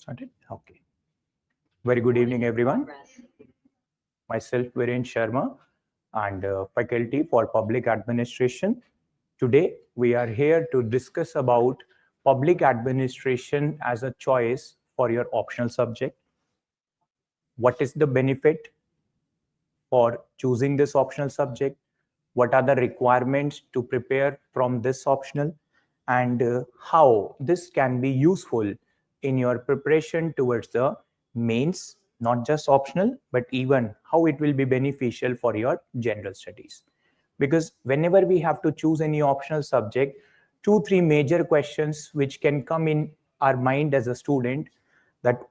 Started? Okay. Very good evening, everyone. Myself, Viren Sharma, and faculty for public administration. Today, we are here to discuss about public administration as a choice for your optional subject. What is the benefit for choosing this optional subject? What are the requirements to prepare from this optional? And how this can be useful in your preparation towards the mains, not just optional, but even how it will be beneficial for your general studies. Because whenever we have to choose any optional subject, 2-3 major questions which can come in our mind as a student, that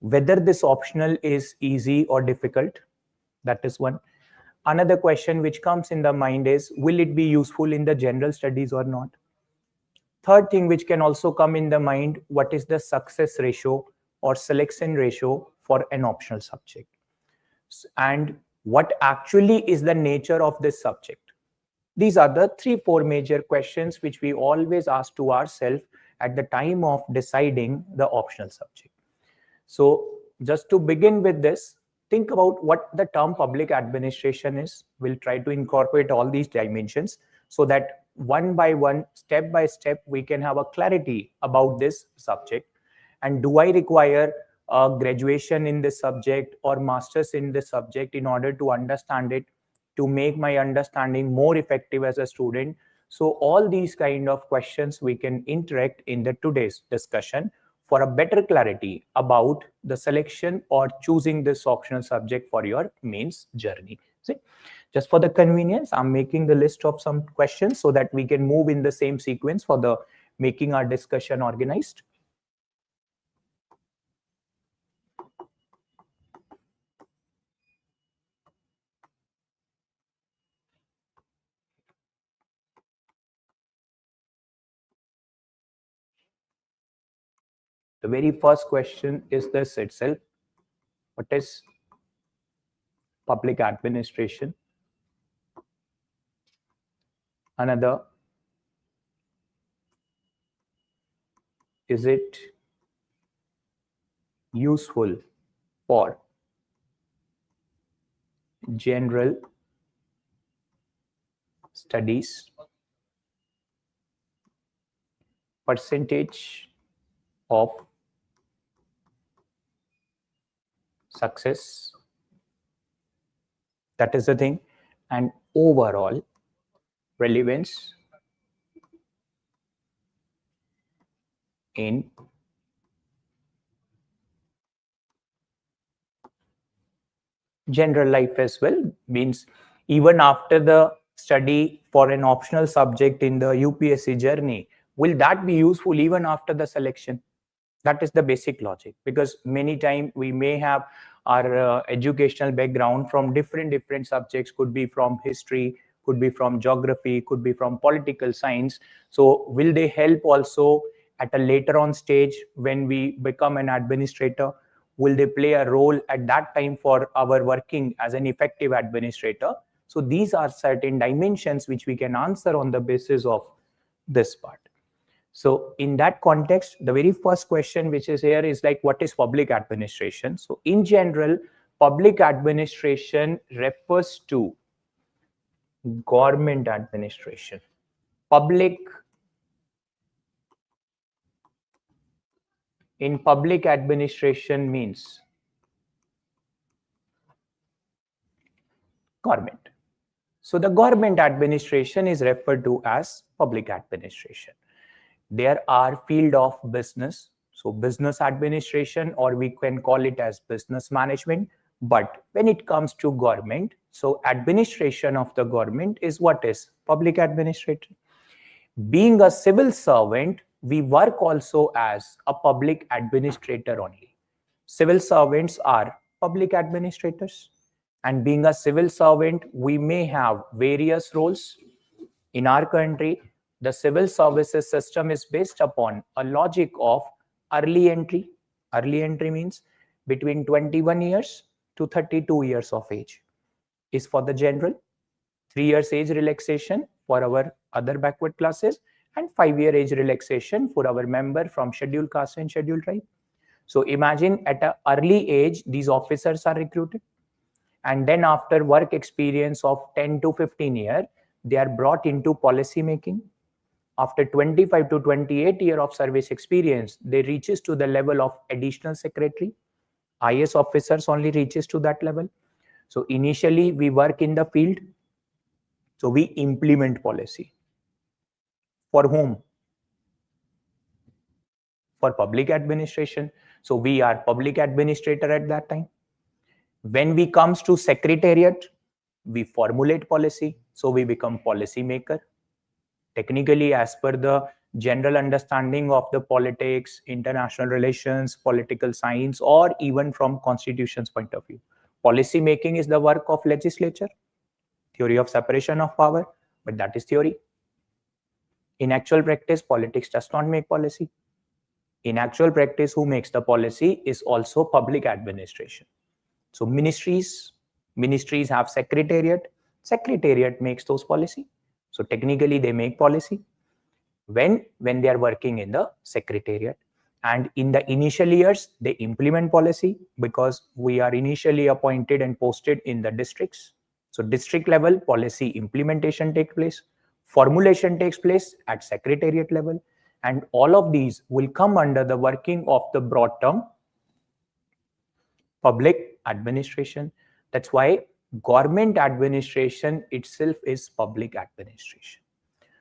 whether this optional is easy or difficult, that is one. Another question which comes in the mind is, will it be useful in the general studies or not? Third thing which can also come in the mind, what is the success ratio or selection ratio for an optional subject? And what actually is the nature of this subject? These are the 3-4 major questions which we always ask to ourselves at the time of deciding the optional subject. So just to begin with this, think about what the term public administration is. We'll try to incorporate all these dimensions so that one by one, step by step, we can have a clarity about this subject. And do I require a graduation in this subject or master's in this subject in order to understand it, to make my understanding more effective as a student? So all these kind of questions we can interact in the today's discussion for a better clarity about the selection or choosing this optional subject for your mains journey. See, just for the convenience, I'm making the list of some questions so that we can move in the same sequence for the making our discussion organized. The very first question is this itself. What is public administration? Another, is it useful for general studies? Percentage of success, that is the thing, and overall relevance in general life as well. Means even after the study for an optional subject in the UPSC journey, will that be useful even after the selection? That is the basic logic, because many times we may have our educational background from different subjects, could be from history, could be from geography, could be from political science. So will they help also at a later on stage when we become an administrator? Will they play a role at that time for our working as an effective administrator? So these are certain dimensions which we can answer on the basis of this part. So in that context, the very first question which is here is like, what is public administration? So in general, public administration refers to government administration. Public, in public administration means government. So the government administration is referred to as public administration. There are field of business, so business administration, or we can call it as business management. But when it comes to government, so administration of the government is what is public administration. Being a civil servant, we work also as a public administrator only. Civil servants are public administrators. And being a civil servant, we may have various roles. In our country, the civil services system is based upon a logic of early entry. Early entry means between 21 years to 32 years of age is for the general, 3 years age relaxation for our other backward classes, and 5-year age relaxation for our member from scheduled caste and scheduled tribe. So imagine at an early age, these officers are recruited. And then after work experience of 10 to 15 years, they are brought into policy making. After 25 to 28 years of service experience, they reaches to the level of additional secretary. IAS officers only reaches to that level. So initially we work in the field. So we implement policy. For whom? For public administration. So we are public administrator at that time. When we comes to secretariat, we formulate policy. So we become policy maker. Technically, as per the general understanding of the politics, international relations, political science, or even from constitution's point of view, policy making is the work of legislature. Theory of separation of power, but that is theory. In actual practice, politics does not make policy. In actual practice, who makes the policy is also public administration. So ministries have secretariat makes those policy. So technically they make policy when they are working in the secretariat. And in the initial years, they implement policy because we are initially appointed and posted in the districts. So district level policy implementation takes place. Formulation takes place at secretariat level. And all of these will come under the working of the broad term public administration. That's why government administration itself is public administration.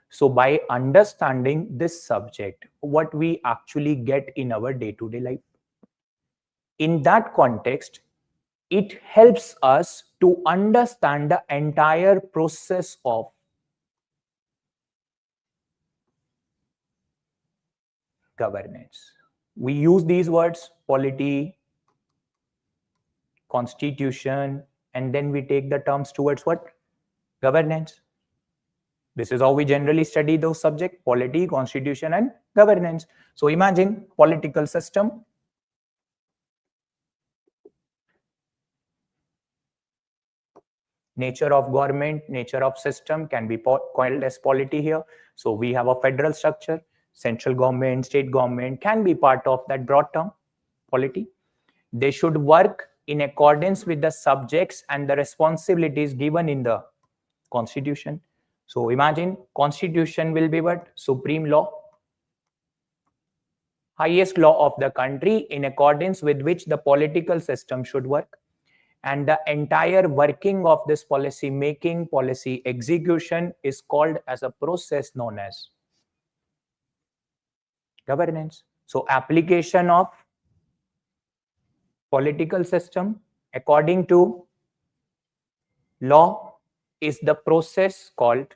So by understanding this subject, what we actually get in our day-to-day life, in that context, it helps us to understand the entire process of governance. We use these words, polity, constitution, and then we take the terms towards what? Governance. This is how we generally study those subjects, polity, constitution, and governance. So imagine political system. Nature of government, nature of system can be called as polity here. So we have a federal structure, central government, state government can be part of that broad term, polity. They should work in accordance with the subjects and the responsibilities given in the constitution. So imagine constitution will be what? Supreme law, highest law of the country in accordance with which the political system should work. And the entire working of this policy making, policy execution is called as a process known as governance. So application of political system according to law is the process called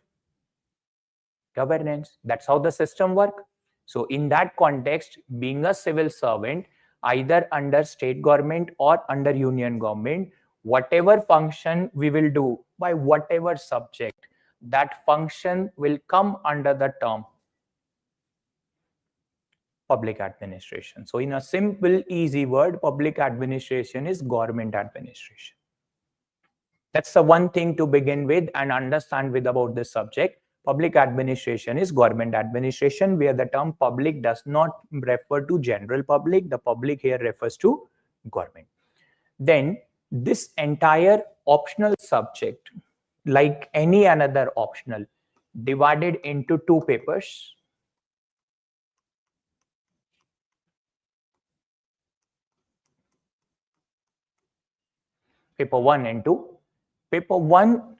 governance. That's how the system works. So in that context, being a civil servant, either under state government or under union government, whatever function we will do by whatever subject, that function will come under the term public administration. So in a simple, easy word, public administration is government administration. That's the one thing to begin with and understand with about this subject. Public administration is government administration, where the term public does not refer to general public. The public here refers to government. Then this entire optional subject, like any another optional, divided into two papers. Paper 1 and 2. Paper 1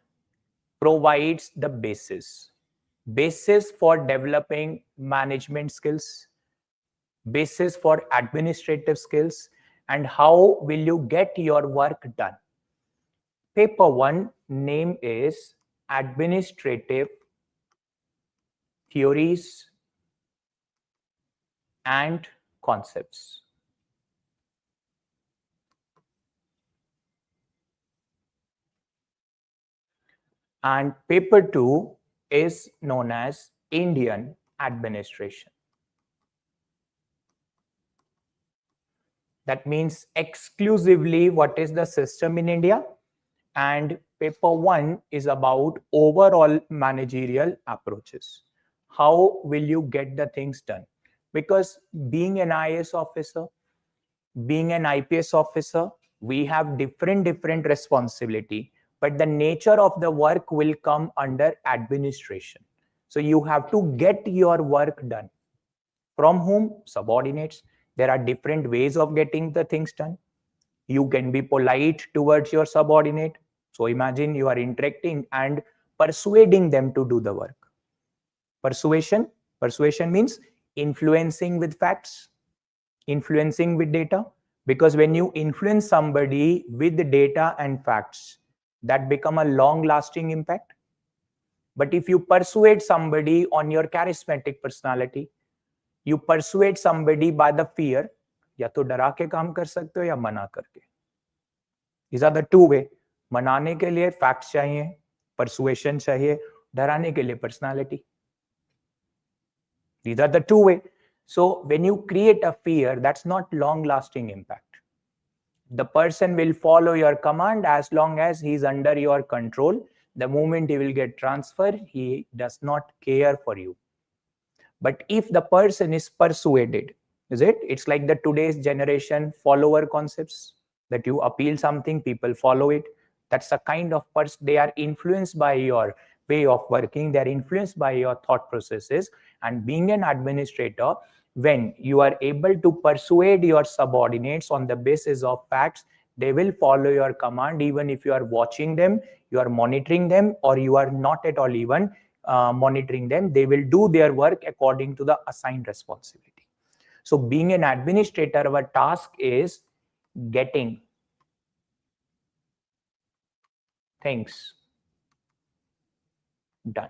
provides the basis for developing management skills, basis for administrative skills, and how will you get your work done. Paper 1 name is Administrative Theories and Concepts. And paper 2 is known as Indian Administration. That means exclusively what is the system in India. And paper 1 is about overall managerial approaches. How will you get the things done? Because being an IAS officer, Being an IPS officer, we have different responsibility, but the nature of the work will come under administration. So you have to get your work done. From whom? Subordinates. There are different ways of getting the things done. You can be polite towards your subordinate. So imagine you are interacting and persuading them to do the work. Persuasion means influencing with facts, influencing with data. Because when you influence somebody with the data and facts, that become a long lasting impact. But if you persuade somebody on your charismatic personality, you persuade somebody by the fear, या तो डरा के काम कर सकते हो या मना करके. These are the two way. मनाने के लिए facts चाहिए, persuasion चाहिए, डराने के लिए personality. These are the two way. So when you create a fear, that's not long lasting impact. The person will follow your command as long as he's under your control. The moment he will get transferred, he does not care for you. But if the person is persuaded, it's like the today's generation follower concepts, that you appeal something, people follow it. That's a kind of person. They are influenced by your way of working, they're influenced by your thought processes. And being an administrator, when you are able to persuade your subordinates on the basis of facts, they will follow your command, even if you are watching them, you are monitoring them, or you are not at all even monitoring them. They will do their work according to the assigned responsibility. So being an administrator, our task is getting things done.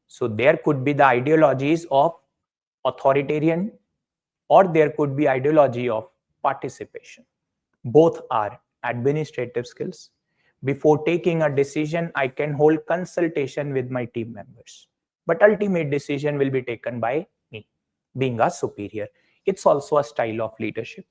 So there could be the ideologies of authoritarian, or there could be ideology of participation. Both are administrative skills. Before taking a decision, I can hold consultation with my team members, but ultimate decision will be taken by me, being a superior. It's also a style of leadership.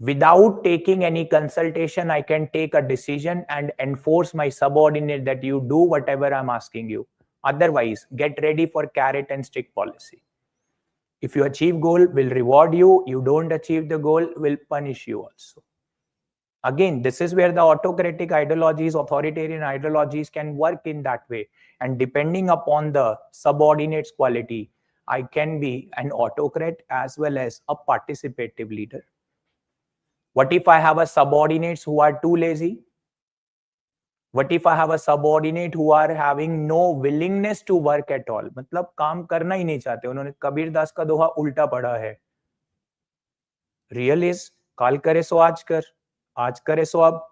Without taking any consultation, I can take a decision and enforce my subordinate that you do whatever I'm asking you. Otherwise, get ready for carrot and stick policy. If you achieve goal, we'll reward you. You don't achieve the goal, we'll punish you also. Again, this is where the autocratic ideologies, authoritarian ideologies can work in that way. And depending upon the subordinate's quality, I can be an autocrat as well as a participative leader. What if I have a subordinates who are too lazy? What if I have a subordinate who are having no willingness to work at all? मतलब काम करना ही नहीं चाहते. उन्होंने कबीर दास का दोहा उल्टा पढ़ा है. Real is काल करे सो आज कर, आज करे सो अब,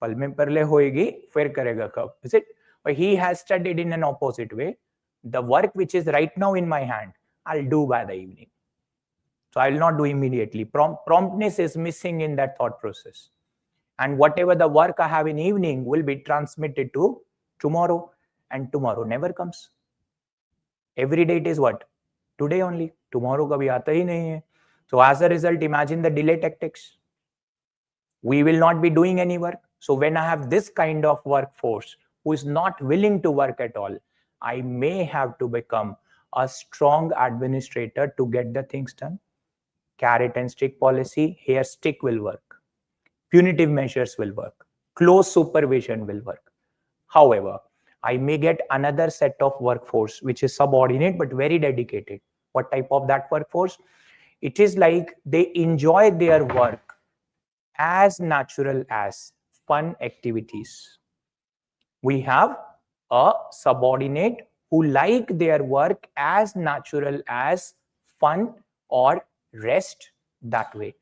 पल में परले होएगी, फिर करेगा कब? Is it? But he has studied in an opposite way. The work which is right now in my hand, I'll do by the evening. So I will not do immediately. Promptness is missing in that thought process. And whatever the work I have in evening will be transmitted to tomorrow, and tomorrow never comes. Every day it is what? Today only. Tomorrow kabhi aata hi nahi hai. So as a result, imagine the delay tactics. We will not be doing any work. So when I have this kind of workforce who is not willing to work at all, I may have to become a strong administrator to get the things done. Carrot and stick policy, here stick will work. Punitive measures will work. Close supervision will work. However, I may get another set of workforce which is subordinate but very dedicated. What type of that workforce? It is like they enjoy their work as natural as fun activities. We have a subordinate who like their work as natural as fun or rest that way.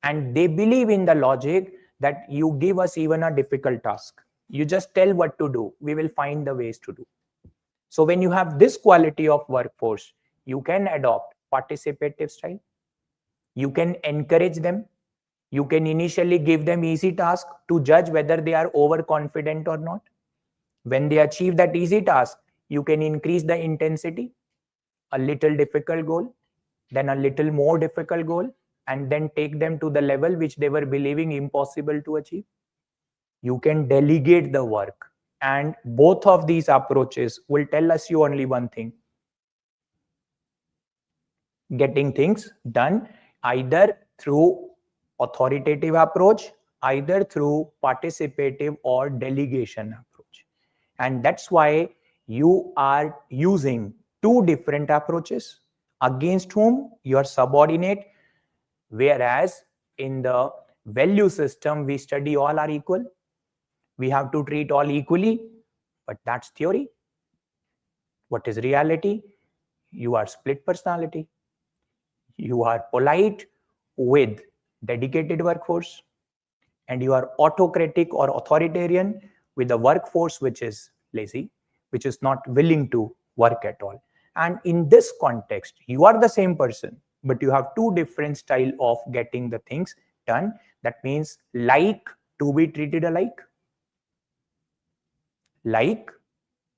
And they believe in the logic that you give us even a difficult task. You just tell what to do. We will find the ways to do. So when you have this quality of workforce, you can adopt participative style. You can encourage them. You can initially give them easy task to judge whether they are overconfident or not. When they achieve that easy task, you can increase the intensity, a little difficult goal, then a little more difficult goal, and then take them to the level which they were believing impossible to achieve. You can delegate the work. And both of these approaches will tell us you only one thing. getting things done either through authoritative approach, either through participative or delegation approach. And that's why you are using two different approaches against whom your subordinate, whereas in the value system we study all are equal. We have to treat all equally, but that's theory. What is reality? You are split personality. You are polite with dedicated workforce, and you are autocratic or authoritarian with a workforce which is lazy, which is not willing to work at all. And in this context, you are the same person, but you have two different style of getting the things done. That means like to be treated alike, like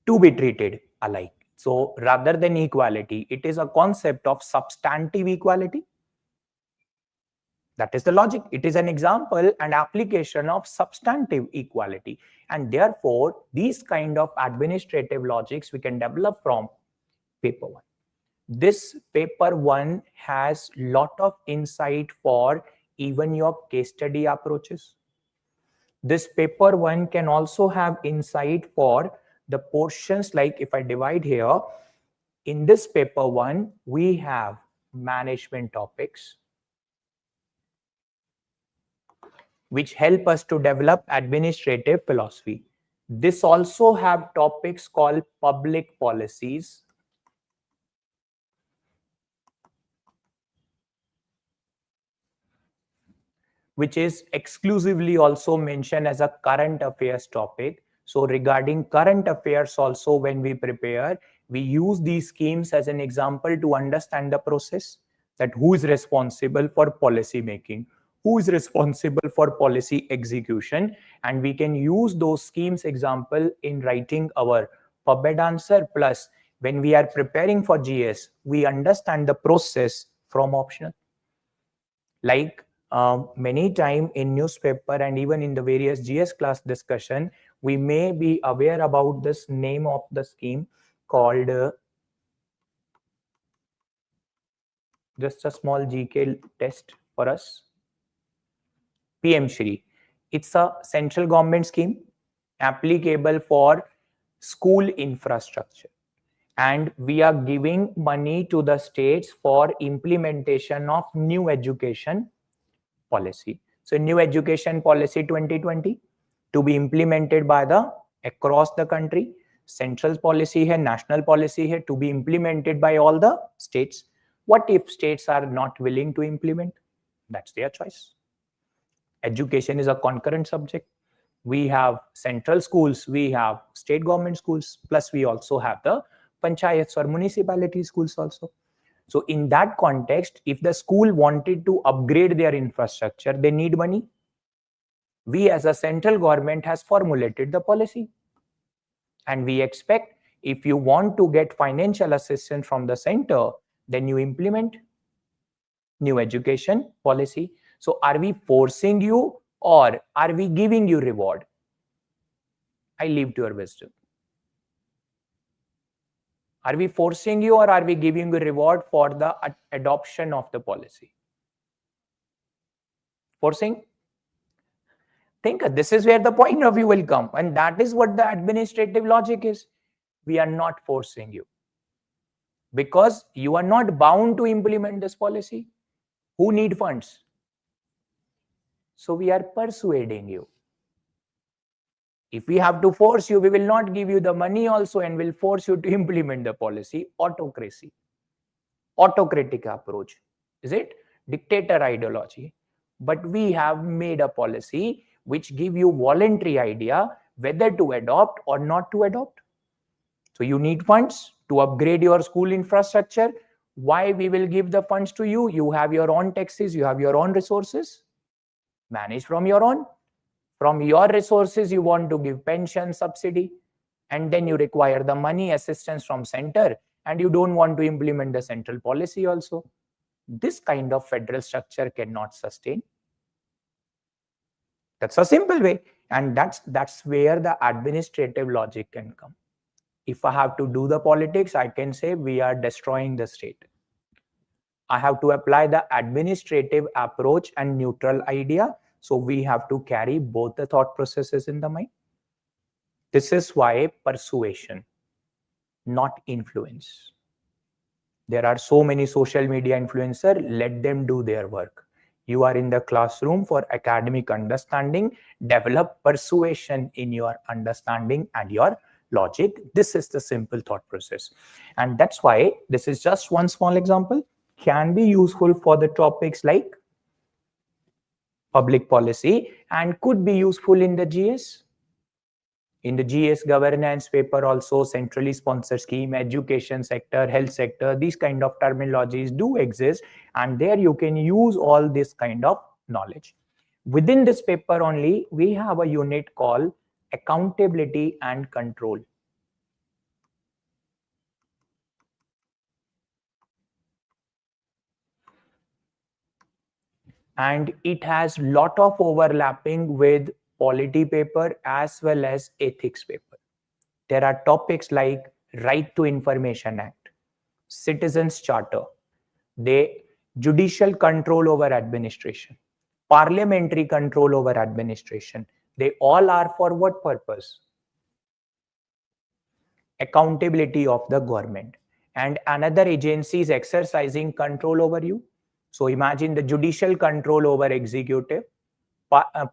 to be treated alike. So rather than equality, it is a concept of substantive equality. That is the logic. It is an example and application of substantive equality. And therefore, these kind of administrative logics we can develop from paper one. This paper one has lot of insight for even your case study approaches. This paper one can also have insight for the portions, like if I divide here, in this paper one, we have management topics, which help us to develop administrative philosophy. This also have topics called public policies, which is exclusively also mentioned as a current affairs topic. So regarding current affairs also, when we prepare, we use these schemes as an example to understand the process, that who is responsible for policy making, who is responsible for policy execution, and we can use those schemes example in writing our PubMed answer. Plus, when we are preparing for GS, we understand the process from optional. Like many time in newspaper and even in the various GS class discussion, we may be aware about this name of the scheme called just a small GK test for us, PM Shri. It's a central government scheme applicable for school infrastructure, and we are giving money to the states for implementation of new education policy. So new education policy 2020 to be implemented by the across the country. Central policy hai, national policy hai, to be implemented by all the states. What if states are not willing to implement? That's their choice. Education is a concurrent subject. We have central schools, we have state government schools, plus we also have the panchayats or municipality schools also. So in that context, if the school wanted to upgrade their infrastructure, they need money. We as a central government has formulated the policy. And we expect if you want to get financial assistance from the center, then you implement new education policy. So are we forcing you or are we giving you reward? I leave to your wisdom. Are we forcing you or are we giving you reward for the adoption of the policy? Forcing? Think this is where the point of view will come, and that is what the administrative logic is. We are not forcing you because you are not bound to implement this policy. Who need funds? So we are persuading you. If we have to force you, we will not give you the money also and will force you to implement the policy. Autocracy, autocratic approach. Is it? Dictator ideology. But we have made a policy which give you voluntary idea whether to adopt or not to adopt. So you need funds to upgrade your school infrastructure. Why we will give the funds to you? You have your own taxes, you have your own resources. Manage from your own. From your resources, you want to give pension, subsidy, and then you require the money assistance from center, and you don't want to implement the central policy also. This kind of federal structure cannot sustain. That's a simple way, and that's where the administrative logic can come. If I have to do the politics, I can say we are destroying the state. I have to apply the administrative approach and neutral idea. So we have to carry both the thought processes in the mind. This is why persuasion, not influence. There are so many social media influencers, let them do their work. You are in the classroom for academic understanding, develop persuasion in your understanding and your logic. This is the simple thought process. And that's why this is just one small example, can be useful for the topics like public policy and could be useful in the GS. In the GS governance paper also, centrally sponsored scheme, education sector, health sector, these kind of terminologies do exist, and there you can use all this kind of knowledge. Within this paper only, we have a unit called accountability and control. And it has lot of overlapping with polity paper as well as ethics paper. There are topics like Right to Information Act, Citizens Charter, judicial control over administration, parliamentary control over administration. They all are for what purpose? Accountability of the government. And another agency is exercising control over you. So imagine the judicial control over executive,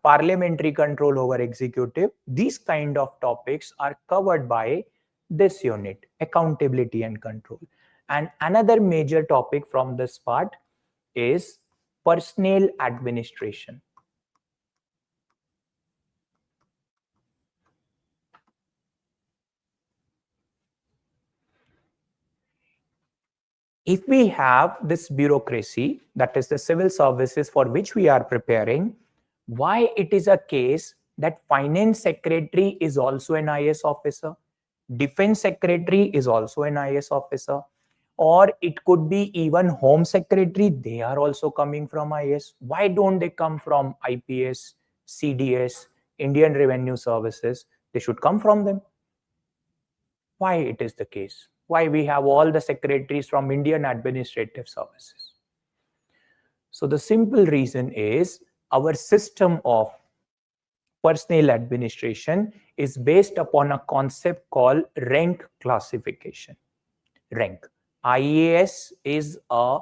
parliamentary control over executive. These kind of topics are covered by this unit, accountability and control. And another major topic from this part is personnel administration. If we have this bureaucracy, that is the civil services for which we are preparing, why it is a case that finance secretary is also an IAS officer, defense secretary is also an IAS officer, or it could be even home secretary, they are also coming from IAS. Why don't they come from IPS, CDS, Indian Revenue Services? They should come from them. Why it is the case? Why we have all the secretaries from Indian Administrative Services? So the simple reason is our system of personnel administration is based upon a concept called rank classification. Rank. IAS is a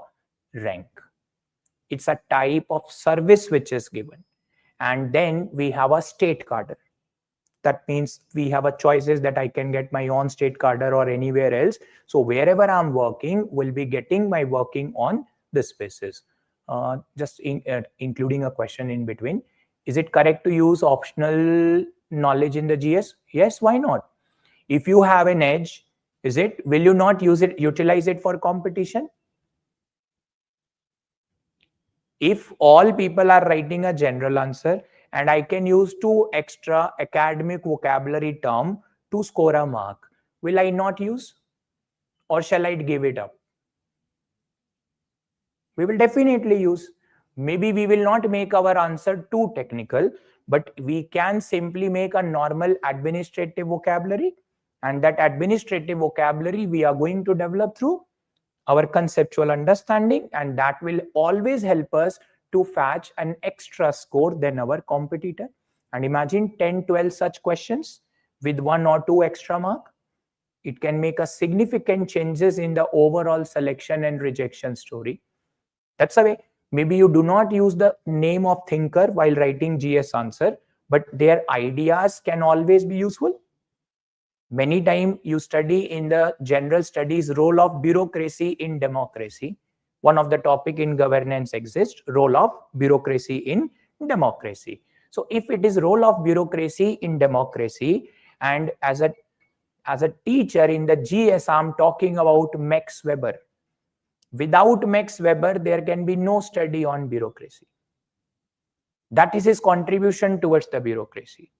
rank. It's a type of service which is given. And then we have a state cadre. That means we have a choices that I can get my own state cadre or anywhere else. So wherever I'm working, will be getting my working on this basis. Including a question in between. Is it correct to use optional knowledge in the GS? Yes, why not? If you have an edge, will you not utilize it for competition? If all people are writing a general answer and I can use 2 extra academic vocabulary term to score a mark, will I not use? Or shall I give it up? We will definitely use. Maybe we will not make our answer too technical, but we can simply make a normal administrative vocabulary, and that administrative vocabulary we are going to develop through our conceptual understanding, and that will always help us to fetch an extra score than our competitor. And imagine 10, 12 such questions with 1 or 2 extra mark. It can make a significant changes in the overall selection and rejection story. That's the way. Maybe you do not use the name of thinker while writing GS answer, but their ideas can always be useful. Many times you study in the general studies role of bureaucracy in democracy. One of the topic in governance exists, role of bureaucracy in democracy. So if it is role of bureaucracy in democracy, and as a teacher in the GS, I'm talking about Max Weber. Without Max Weber, there can be no study on bureaucracy. That is his contribution towards the bureaucracy.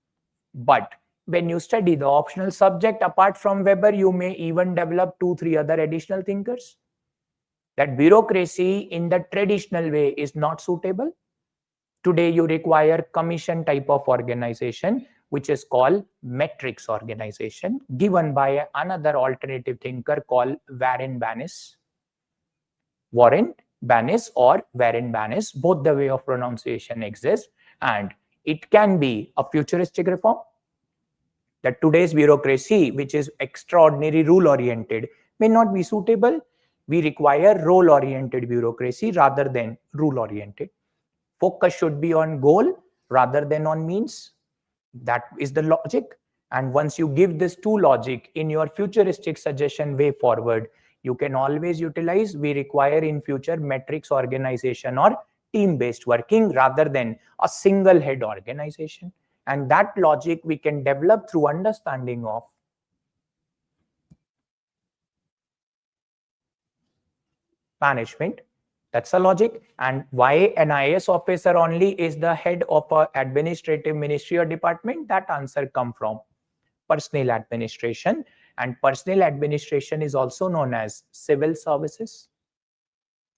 But when you study the optional subject, apart from Weber, you may even develop 2, 3 other additional thinkers. That bureaucracy in the traditional way is not suitable. Today, you require commission type of organization, which is called matrix organization, given by another alternative thinker called Warren banis or wherein banis, both the way of pronunciation exists, and it can be a futuristic reform. That today's bureaucracy, which is extraordinary rule oriented, may not be suitable. We require role oriented bureaucracy rather than rule oriented. Focus should be on goal rather than on means. That is the logic. And once you give this two logic in your futuristic suggestion way forward, you can always utilize, we require in future metrics organization or team-based working rather than a single head organization. And that logic we can develop through understanding of management. That's the logic. And why an IAS officer only is the head of an administrative ministry or department? That answer come from personnel administration. And personnel administration is also known as civil services.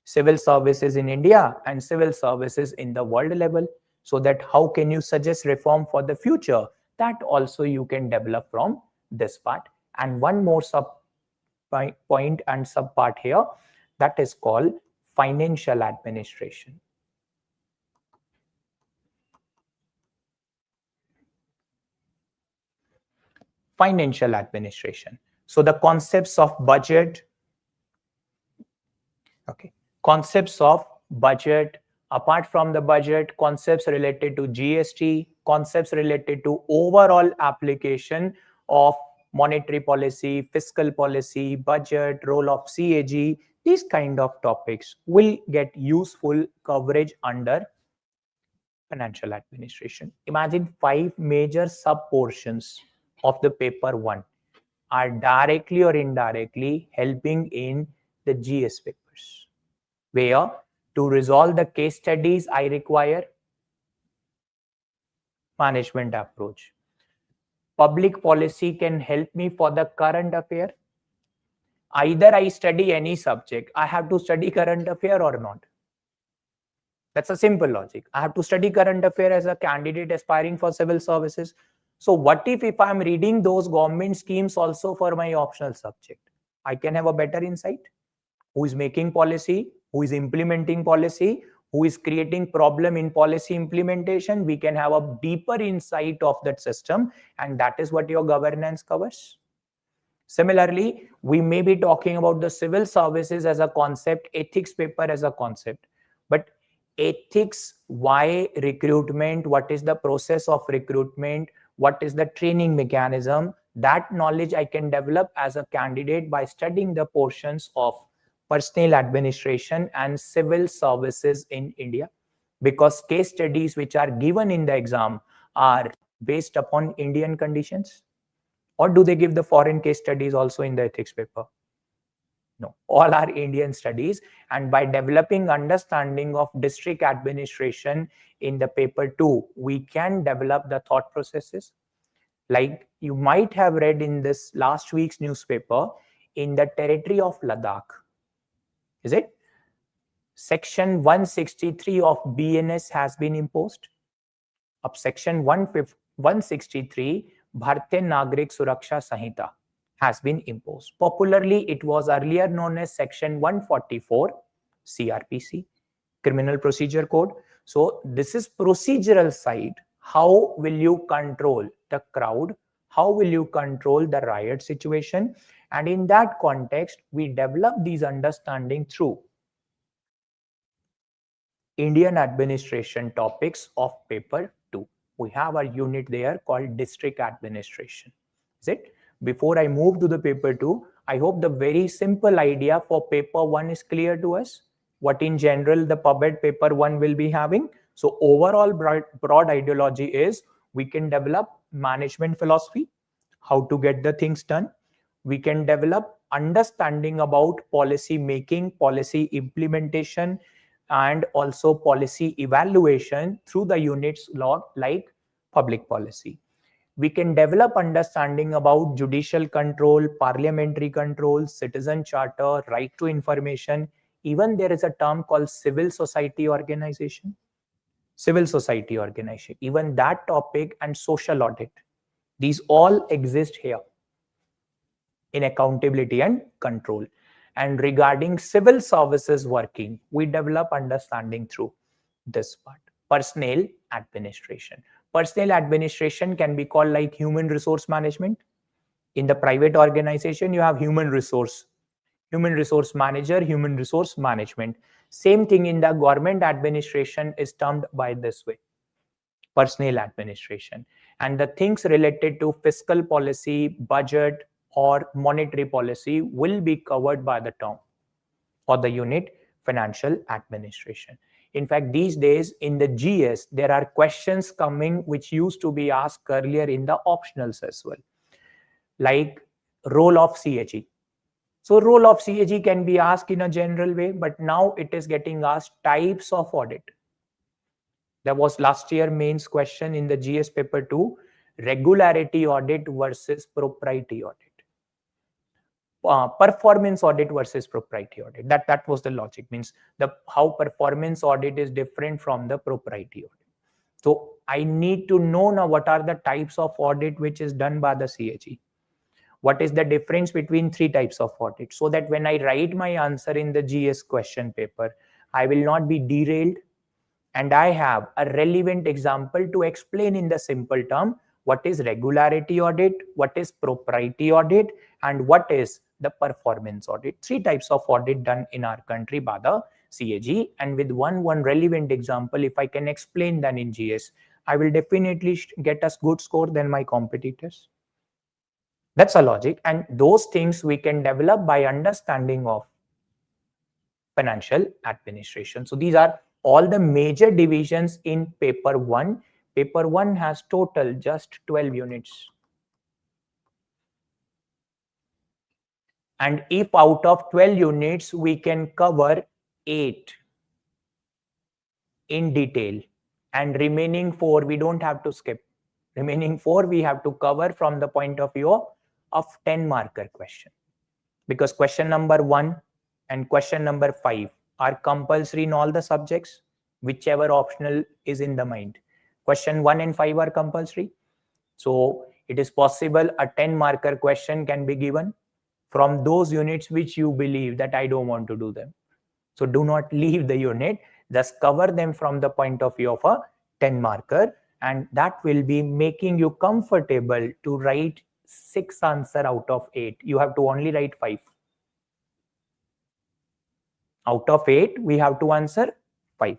Civil services in India and civil services in the world level. So that how can you suggest reform for the future? That also you can develop from this part. And one more sub point and sub part here, that is called financial administration. Financial administration. So the concepts of budget, okay, concepts of budget, apart from the budget, concepts related to GST, concepts related to overall application of monetary policy, fiscal policy, budget, role of CAG, these kind of topics will get useful coverage under financial administration. Imagine 5 major sub portions of the paper 1 are directly or indirectly helping in the GS papers, where to resolve the case studies I require management approach. Public policy can help me for the current affair. Either I study any subject, I have to study current affair or not. That's a simple logic. I have to study current affair as a candidate aspiring for civil services. So what if I'm reading those government schemes also for my optional subject? I can have a better insight. Who is making policy? Who is implementing policy? Who is creating problem in policy implementation? We can have a deeper insight of that system, and that is what your governance covers. Similarly, we may be talking about the civil services as a concept, ethics paper as a concept. But ethics, why recruitment, what is the process of recruitment, what is the training mechanism, that knowledge I can develop as a candidate by studying the portions of personnel administration and civil services in India, because case studies which are given in the exam are based upon Indian conditions. Or do they give the foreign case studies also in the ethics paper? No, all are Indian studies. And by developing understanding of district administration in the paper 2, we can develop the thought processes. Like you might have read in this last week's newspaper, in the territory of Ladakh, is it? Section 163 of BNS has been imposed. Up section 163, Bharatiya Nagrik Suraksha Sanhita has been imposed. Popularly, it was earlier known as section 144 CRPC, Criminal Procedure Code. So this is procedural side. How will you control the crowd? How will you control the riot situation? And in that context, we develop these understanding through Indian administration topics of paper 2. We have a unit there called district administration. Is it? Before I move to the paper 2, I hope the very simple idea for paper 1 is clear to us. What in general the PubEd paper 1 will be having. So overall broad ideology is we can develop management philosophy, how to get the things done. We can develop understanding about policy making, policy implementation, and also policy evaluation through the units like public policy. We can develop understanding about judicial control, parliamentary control, citizen charter, right to information. Even there is a term called civil society organization. Civil society organization, even that topic, and social audit. These all exist here in accountability and control. And regarding civil services working, we develop understanding through this part. Personnel administration. Personnel administration can be called like human resource management. In the private organization, you have human resource manager, human resource management. Same thing in the government administration is termed by this way, personnel administration. And the things related to fiscal policy, budget, or monetary policy will be covered by the term or the unit financial administration. In fact, these days in the GS, there are questions coming which used to be asked earlier in the optionals as well, like role of CAG. So role of CAG can be asked in a general way, but now it is getting asked types of audit. There was last year mains question in the GS paper 2, regularity audit versus propriety audit. Performance audit versus propriety audit. That was the logic, means the how performance audit is different from the propriety audit. So I need to know now what are the types of audit which is done by the CAG. What is the difference between three types of audit, so that when I write my answer in the GS question paper, I will not be derailed, and I have a relevant example to explain in the simple term what is regularity audit, what is propriety audit, and what is the performance audit. Three types of audit done in our country by the CAG, and with one relevant example, if I can explain that in GS, I will definitely get a good score than my competitors. That's a logic, and those things we can develop by understanding of financial administration. So these are all the major divisions in paper 1. Paper 1 has total just 12 units. And if out of 12 units, we can cover 8 in detail, and remaining 4, we don't have to skip. Remaining 4, we have to cover from the point of view of 10 marker question. Because question number 1 and question number 5 are compulsory in all the subjects, whichever optional is in the mind. Question 1 and 5 are compulsory. So it is possible a 10 marker question can be given from those units which you believe that I don't want to do them. So do not leave the unit, just cover them from the point of view of a 10 marker, and that will be making you comfortable to write 6 answer out of 8. You have to only write 5. Out of 8, we have to answer 5.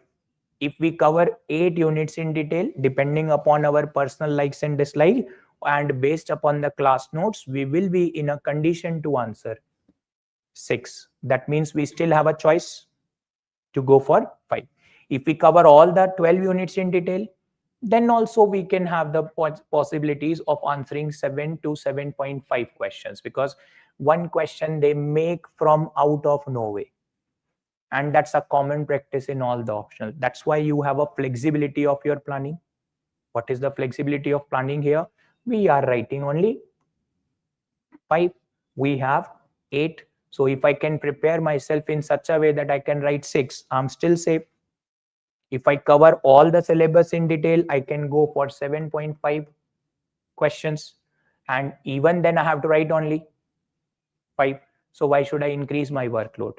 If we cover 8 units in detail, depending upon our personal likes and dislikes, and based upon the class notes, we will be in a condition to answer 6. That means we still have a choice to go for 5. If we cover all the 12 units in detail, then also we can have the possibilities of answering 7 to 7.5 questions, because one question they make from out of nowhere. And that's a common practice in all the optional. That's why you have a flexibility of your planning. What is the flexibility of planning here? We are writing only 5. We have 8. So if I can prepare myself in such a way that I can write 6, I'm still safe. If I cover all the syllabus in detail, I can go for 7.5 questions. And even then I have to write only 5. So why should I increase my workload?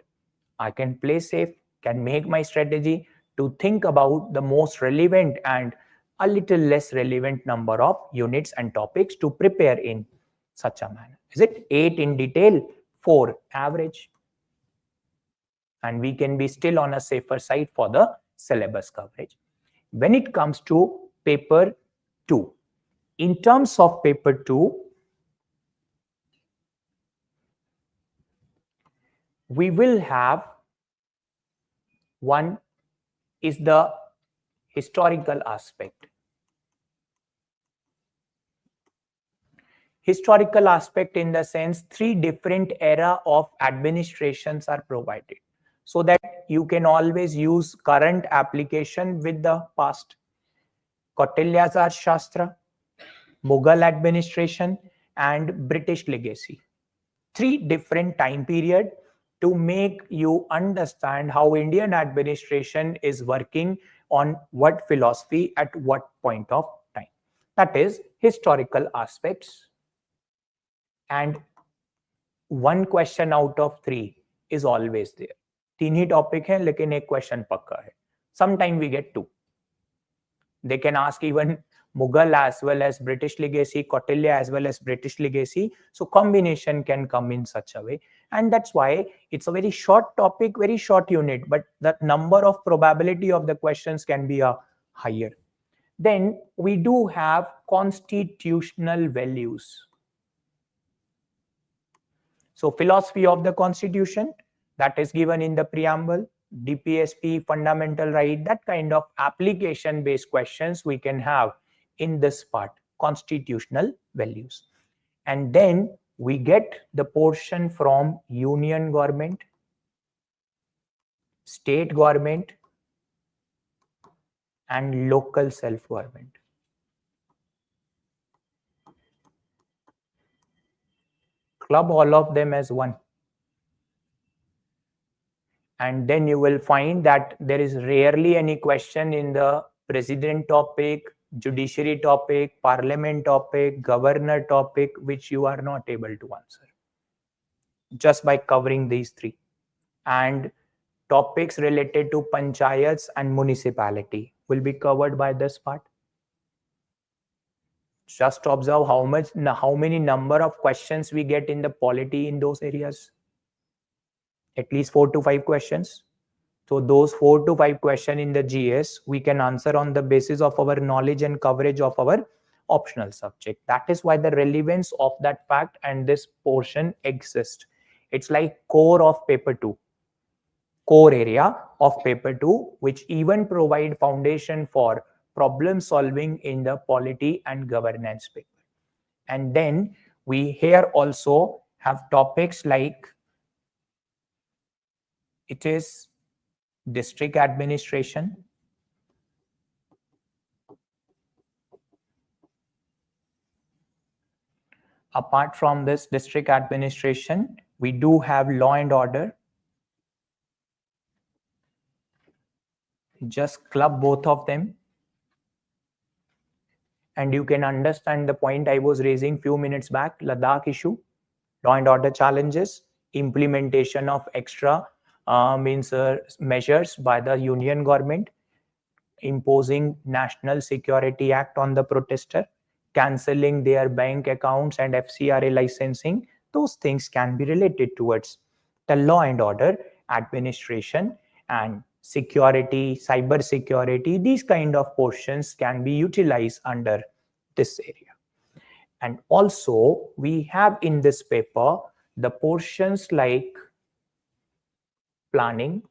I can play safe, can make my strategy to think about the most relevant and a little less relevant number of units and topics to prepare in such a manner. Is it 8 in detail, 4 average? And we can be still on a safer side for the syllabus coverage. When it comes to paper 2, in terms of paper 2, we will have one is the historical aspect. Historical aspect in the sense 3 different era of administrations are provided, so that you can always use current application with the past. Kautilya's Shastra, Mughal administration, and British legacy. 3 different time period to make you understand how Indian administration is working on what philosophy at what point of time. That is historical aspects. And one question out of 3 is always there. 3 he topic है लेकिन एक question पक्का है. Sometime we get 2. They can ask even Mughal as well as British legacy, Kautilya as well as British legacy. So combination can come in such a way. And that's why it's a very short topic, very short unit, but the number of probability of the questions can be higher. Then we do have constitutional values. So philosophy of the constitution, that is given in the preamble, DPSP, fundamental right, that kind of application based questions we can have in this part, constitutional values. And then we get the portion from union government, state government, and local self-government. Club all of them as one. And then you will find that there is rarely any question in the president topic, judiciary topic, parliament topic, governor topic, which you are not able to answer just by covering these 3. And topics related to panchayats and municipality will be covered by this part. Just observe how many number of questions we get in the polity in those areas. At least 4 to 5 questions. So those 4 to 5 questions in the GS, we can answer on the basis of our knowledge and coverage of our optional subject. That is why the relevance of that fact and this portion exists. It's like core of paper 2. Core area of paper 2, which even provide foundation for problem solving in the polity and governance paper. And then we here also have topics like it is district administration, apart from this district administration, we do have law and order. Just club both of them. And you can understand the point I was raising few minutes back, Ladakh issue, law and order challenges, implementation of extra measures by the union government, imposing National Security Act on the protester, cancelling their bank accounts and FCRA licensing. Those things can be related towards the law and order administration and security, cyber security. These kind of portions can be utilized under this area. And also we have in this paper the portions like planning,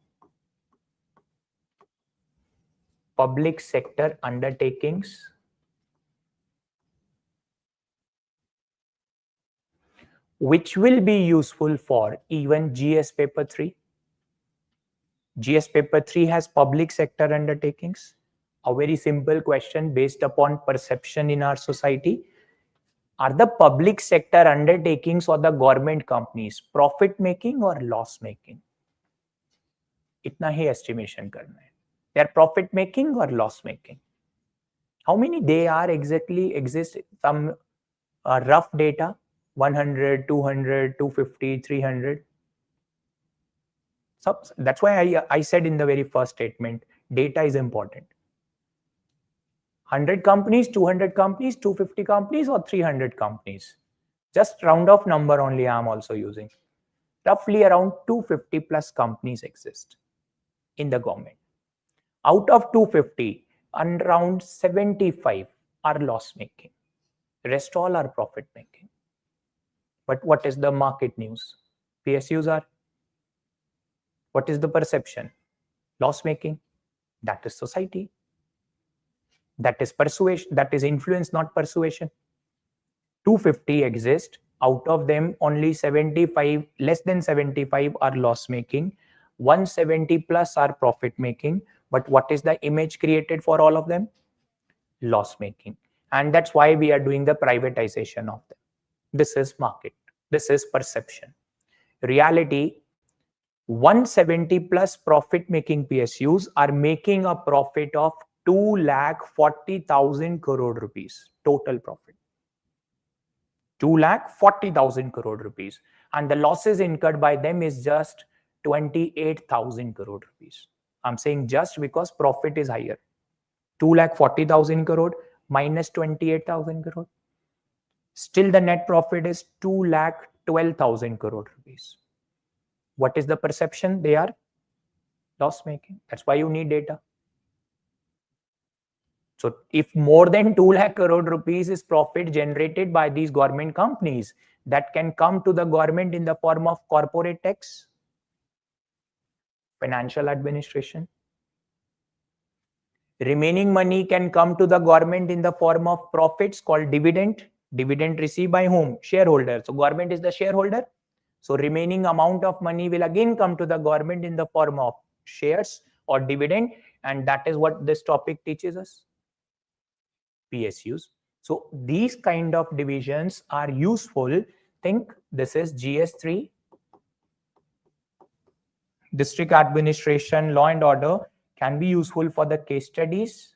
public sector undertakings, which will be useful for even GS paper 3. GS paper 3 has public sector undertakings. A very simple question based upon perception in our society. Are the public sector undertakings or the government companies profit making or loss making? Itna hi estimation karna hai. They are profit making or loss making? How many they are exactly exist? Some rough data, 100, 200, 250, 300. So that's why I said in the very first statement, data is important. 100 companies, 200 companies, 250 companies, or 300 companies. Just round off number only I am also using. Roughly around 250 plus companies exist in the government. Out of 250, around 75 are loss making. Rest all are profit making. But what is the market news? PSUs are. What is the perception? Loss making. That is society. That is persuasion. That is influence, not persuasion. 250 exist. Out of them, only 75, less than 75 are loss making. 170 plus are profit making. But what is the image created for all of them? Loss making. And that's why we are doing the privatization of them. This is market. This is perception. Reality, 170 plus profit making PSUs are making a profit of 2,40,000 crore rupees total profit. 2,40,000 crore rupees. And the losses incurred by them is just 28,000 crore rupees. I'm saying just because profit is higher. 2,40,000 crore minus 28,000 crore. Still the net profit is 2,12,000 crore rupees. What is the perception? They are loss making. That's why you need data. So if more than 2 lakh crore rupees is profit generated by these government companies, that can come to the government in the form of corporate tax, financial administration. Remaining money can come to the government in the form of profits called dividend. Dividend received by whom? Shareholder. So government is the shareholder. So remaining amount of money will again come to the government in the form of shares or dividend. And that is what this topic teaches us. PSUs. So these kind of divisions are useful. Think this is GS3, district administration, law and order, can be useful for the case studies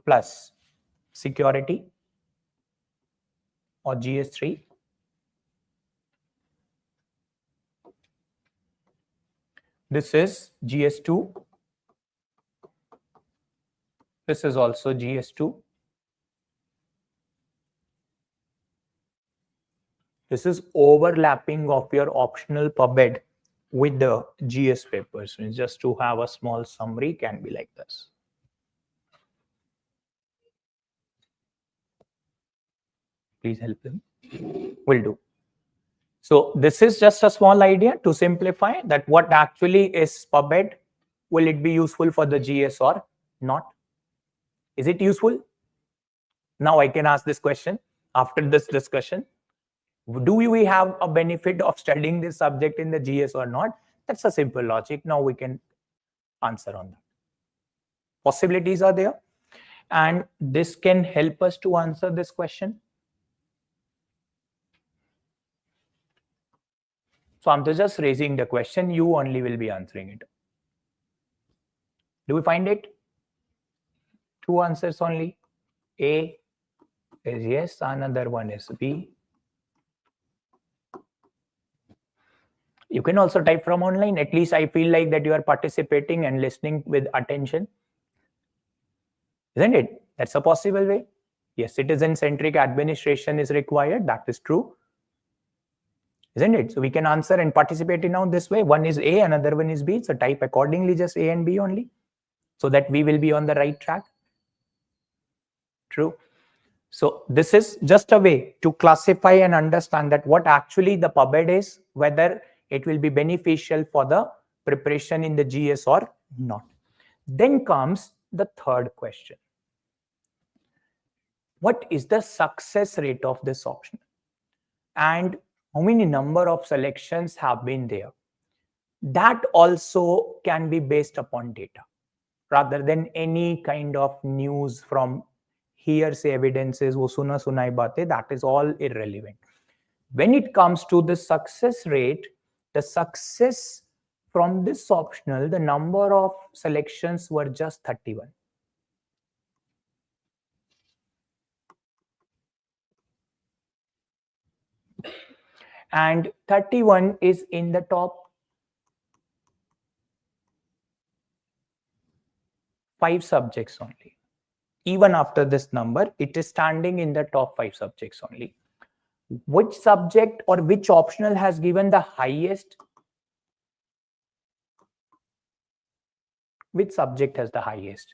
plus security or GS3. This is GS2. This is also GS2. This is overlapping of your optional pub-ed with the GS papers. Just to have a small summary can be like this. Please help them. Will do. So this is just a small idea to simplify that what actually is pub-ed. Will it be useful for the GS or not? Is it useful? Now I can ask this question after this discussion. Do we have a benefit of studying this subject in the GS or not? That's a simple logic. Now we can answer on that. Possibilities are there. And this can help us to answer this question. So I'm just raising the question. You only will be answering it. Do we find it? Two answers only. A is yes, another one is B. You can also type from online. At least I feel like that you are participating and listening with attention. Isn't it? That's a possible way. Yes, citizen-centric administration is required. That is true. Isn't it? So we can answer and participate in now this way. One is A, another one is B. So type accordingly just A and B only, so that we will be on the right track. True. So this is just a way to classify and understand that what actually the pub-ed is, whether it will be beneficial for the preparation in the GS or not. Then comes the third question. What is the success rate of this option? And how many number of selections have been there? That also can be based upon data rather than any kind of news from hearsay evidences, wo suna sunai batein, that is all irrelevant. When it comes to the success rate, the success from this optional, the number of selections were just 31. And 31 is in the top 5 subjects only. Even after this number, it is standing in the top 5 subjects only. Which subject or which optional has given the highest? Which subject has the highest?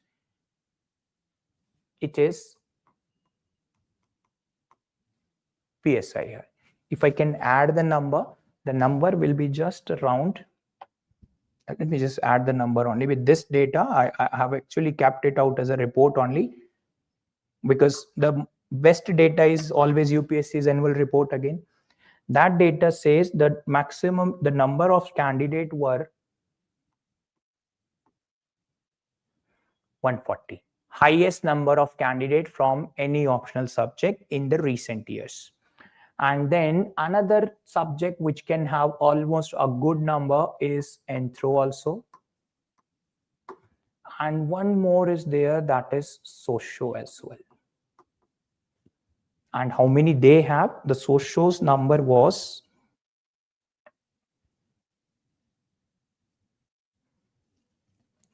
It is PSI here. If I can add the number will be just around. Let me just add the number only. With this data, I have actually kept it out as a report only, because the best data is always UPSC's annual report again. That data says that maximum, the number of candidates were 140. Highest number of candidates from any optional subject in the recent years. And then another subject which can have almost a good number is Enthro also. And one more is there, that is Socio as well. And how many they have? The Socio's number was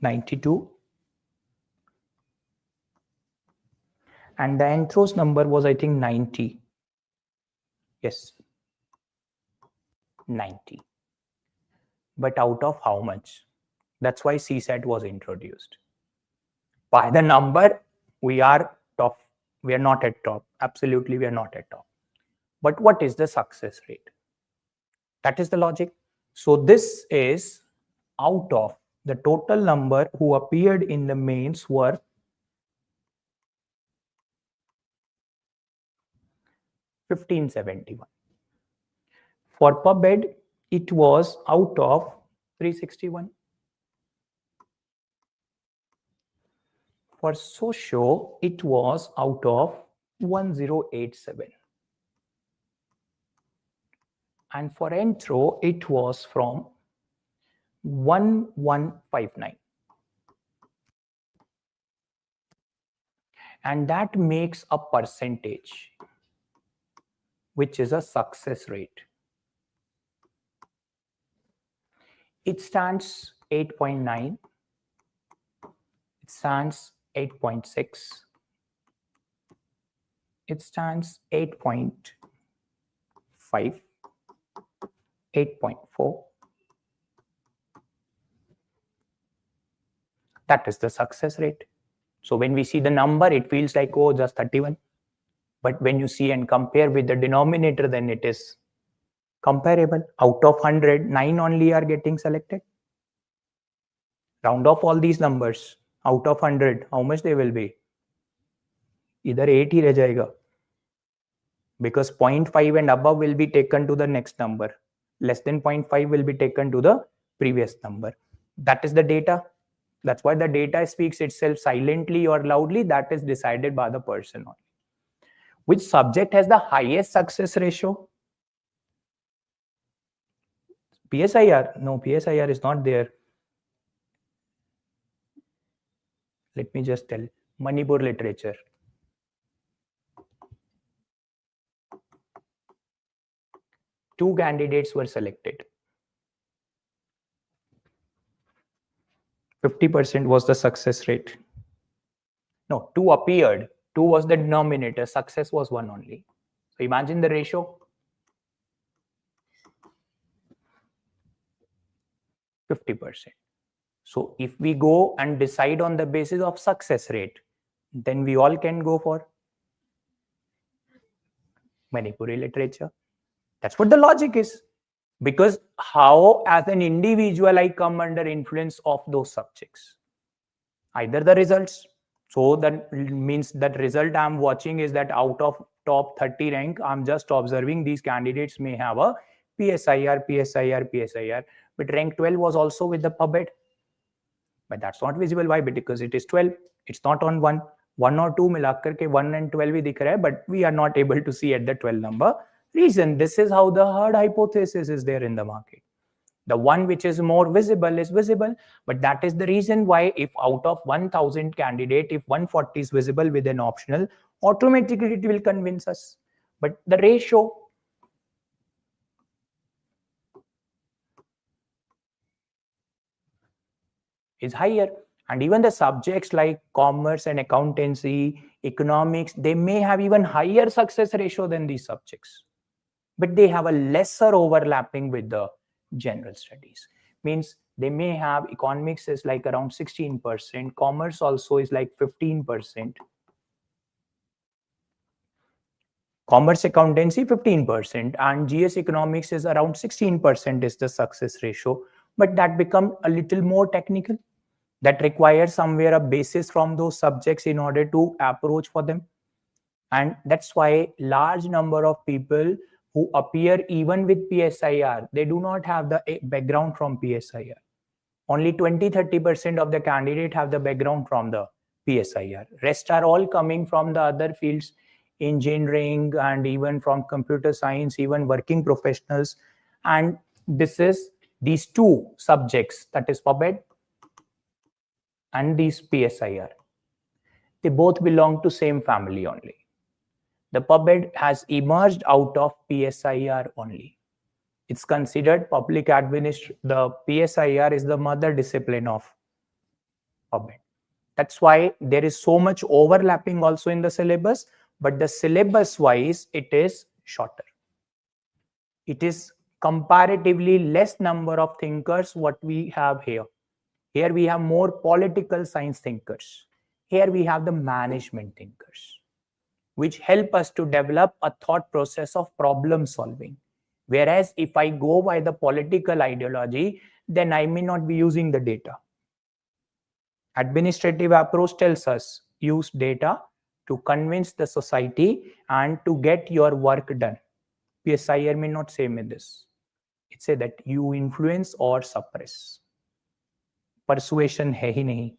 92. And the Anthros number was, I think, 90. Yes, 90. But out of how much? That's why CSAT was introduced. By the number, we are top. We are not at top. Absolutely, we are not at top. But what is the success rate? That is the logic. So this is out of the total number who appeared in the mains were 1571. For PubMed, it was out of 361. For Socio, it was out of 1087. And for Entro, it was from 1159. And that makes a percentage, which is a success rate. It stands 8.9. It stands 8.6. It stands 8.5, 8.4. That is the success rate. So when we see the number, it feels like, oh, just 31. But when you see and compare with the denominator, then it is comparable. Out of 100, 9 only are getting selected. Round off all these numbers. Out of 100, how much they will be? Either 8 ही रह जाएगा. Because 0.5 and above will be taken to the next number. Less than 0.5 will be taken to the previous number. That is the data. That's why the data speaks itself silently or loudly. That is decided by the person only. Which subject has the highest success ratio? PSIR? No, PSIR is not there. Let me just tell. Manipur literature. Two candidates were selected. 50% was the success rate. No, 2 appeared. 2 was the denominator. Success was 1 only. So imagine the ratio. 50%. So if we go and decide on the basis of success rate, then we all can go for Manipuri literature. That's what the logic is. Because how, as an individual, I come under influence of those subjects? Either the results. So that means that result I'm watching is that out of top 30 rank, I'm just observing these candidates may have a PSIR, but rank 12 was also with the PubMed. But that's not visible. Why? Because it is 12. It's not on 1. 1 or 2 मिलाकर के 1 and 12 ही दिख रहा है, but we are not able to see at the 12 number. Reason, this is how the herd hypothesis is there in the market. The one which is more visible is visible, but that is the reason why if out of 1000 candidate, if 140 is visible with an optional, automatically it will convince us. But the ratio is higher. And even the subjects like commerce and accountancy, economics, they may have even higher success ratio than these subjects. But they have a lesser overlapping with the general studies. Means they may have economics is like around 16%, commerce also is like 15%. Commerce accountancy 15% and GS economics is around 16% is the success ratio. But that becomes a little more technical. That requires somewhere a basis from those subjects in order to approach for them. And that's why large number of people who appear even with PSIR, they do not have the background from PSIR. Only 20-30% of the candidate have the background from the PSIR. Rest are all coming from the other fields, engineering and even from computer science, even working professionals. And this is these two subjects, that is PubMed and these PSIR. They both belong to same family only. The PubMed has emerged out of PSIR only. It's considered public administration. The PSIR is the mother discipline of bit. That's why there is so much overlapping also in the syllabus, but the syllabus wise, it is shorter. It is comparatively less number of thinkers what we have here. Here we have more political science thinkers. Here we have the management thinkers, which help us to develop a thought process of problem solving. Whereas if I go by the political ideology, then I may not be using the data. Administrative approach tells us use data to convince the society and to get your work done. PSIR may not say me this. It say that you influence or suppress. Persuasion hai hi nahi.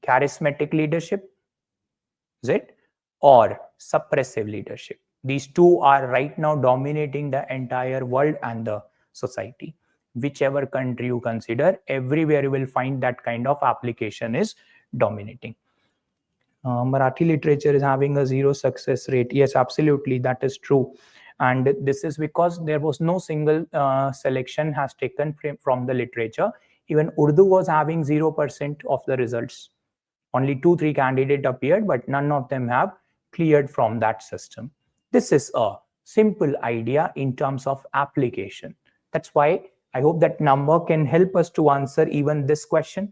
Charismatic leadership, is it? Or suppressive leadership. These two are right now dominating the entire world and the society. Whichever country you consider, everywhere you will find that kind of application is dominating. Marathi literature is having a 0 success rate. Yes, absolutely, that is true. And this is because there was no single selection has taken from the literature. Even Urdu was having 0% of the results. Only 2-3 candidates appeared, but none of them have cleared from that system. This is a simple idea in terms of application. That's why I hope that number can help us to answer even this question.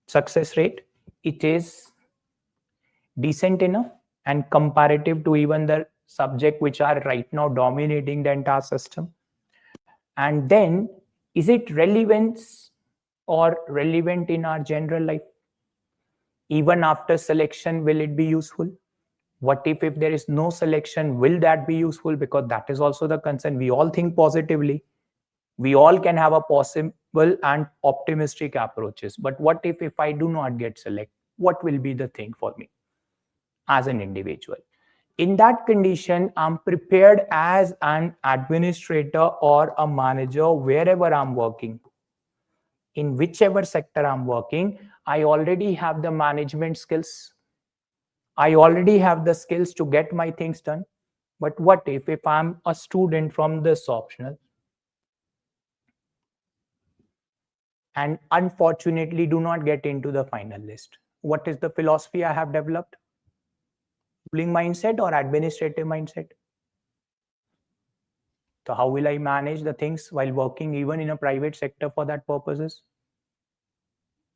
Success rate, it is decent enough and comparative to even the subject which are right now dominating the entire system. And then, is it relevant or relevant in our general life? Even after selection, will it be useful? What if there is no selection, will that be useful? Because that is also the concern. We all think positively. We all can have a possible and optimistic approaches. But what if I do not get selected? What will be the thing for me as an individual? In that condition, I'm prepared as an administrator or a manager wherever I'm working. In whichever sector I'm working, I already have the management skills. I already have the skills to get my things done. But what if I'm a student from this optional and unfortunately do not get into the final list? What is the philosophy I have developed? Ruling mindset or administrative mindset? So how will I manage the things while working even in a private sector for that purposes?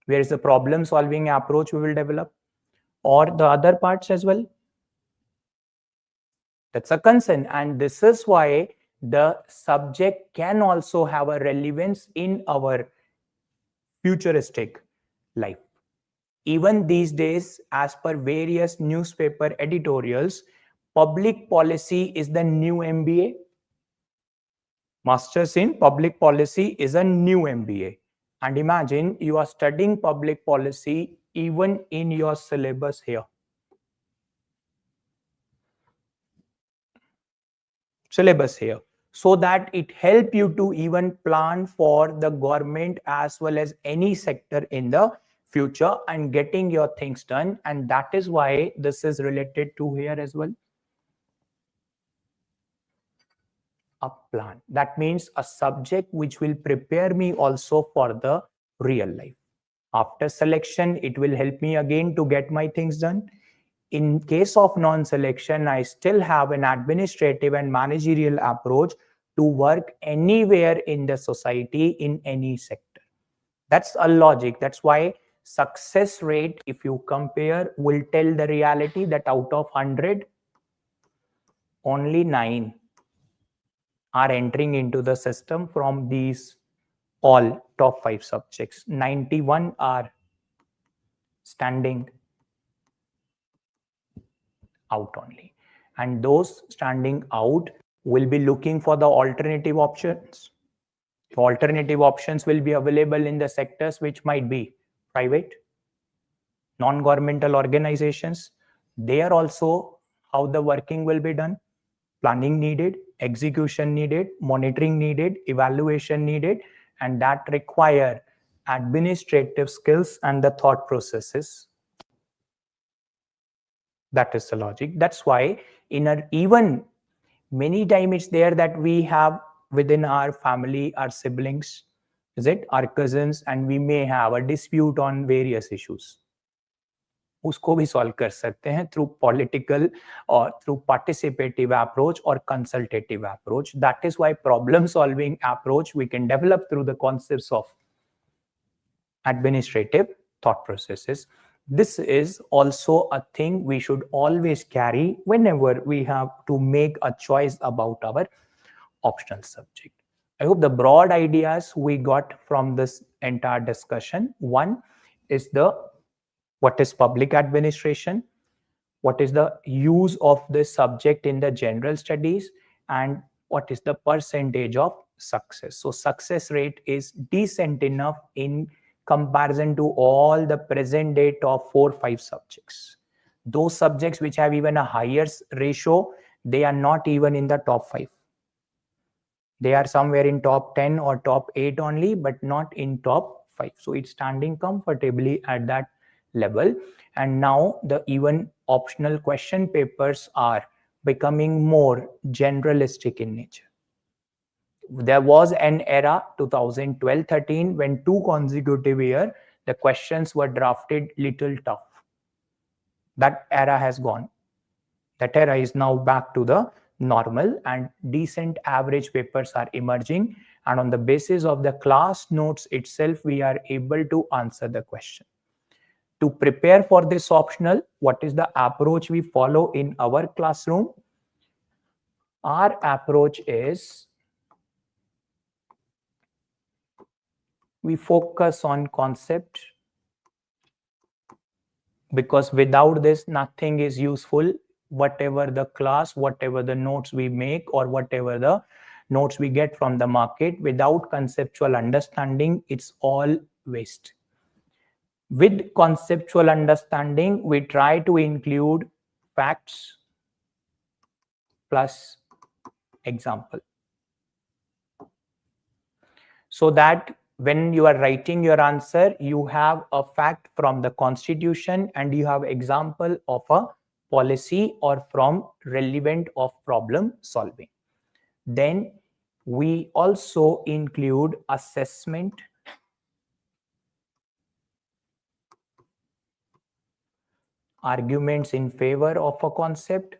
Where is the problem solving approach we will develop? Or the other parts as well? That's a concern. And this is why the subject can also have a relevance in our futuristic life. Even these days, as per various newspaper editorials, public policy is the new MBA. Masters in Public Policy is a new MBA. And imagine you are studying public policy even in your syllabus here. Syllabus here. So that it help you to even plan for the government as well as any sector in the future and getting your things done. And that is why this is related to here as well. A plan. That means a subject which will prepare me also for the real life. After selection, it will help me again to get my things done. In case of non-selection, I still have an administrative and managerial approach to work anywhere in the society in any sector. That's a logic. That's why success rate, if you compare, will tell the reality that out of 100, only 9 are entering into the system from these all top 5 subjects. 91 are standing out only. And those standing out will be looking for the alternative options. The alternative options will be available in the sectors which might be private, non-governmental organizations. There also how the working will be done. Planning needed, execution needed, monitoring needed, evaluation needed, and that require administrative skills and the thought processes. That is the logic. That's why even many times it's there that we have within our family, our siblings, is it, our cousins, and we may have a dispute on various issues. उसको भी solve कर सकते हैं through political or through participative approach or consultative approach. That is why problem solving approach we can develop through the concepts of administrative thought processes. This is also a thing we should always carry whenever we have to make a choice about our optional subject. I hope the broad ideas we got from this entire discussion. One is what is public administration, what is the use of this subject in the general studies, and what is the percentage of success. So success rate is decent enough in comparison to all the present day top 4-5 subjects. Those subjects which have even a higher ratio, they are not even in the top 5. They are somewhere in top 10 or top 8 only, but not in top 5. So it's standing comfortably at that level. And now the even optional question papers are becoming more generalistic in nature. There was an era 2012-13 when 2 consecutive years the questions were drafted little tough. That era has gone. That era is now back to the normal, and decent average papers are emerging, and on the basis of the class notes itself we are able to answer the question. To prepare for this optional, what is the approach we follow in our classroom? Our approach is we focus on concept, because without this nothing is useful. Whatever the class, whatever the notes we make, or whatever the notes we get from the market, without conceptual understanding, it's all waste. With conceptual understanding, we try to include facts plus example, so that when you are writing your answer, you have a fact from the constitution and you have example of a policy or from relevant of problem solving. Then we also include assessment, arguments in favor of a concept,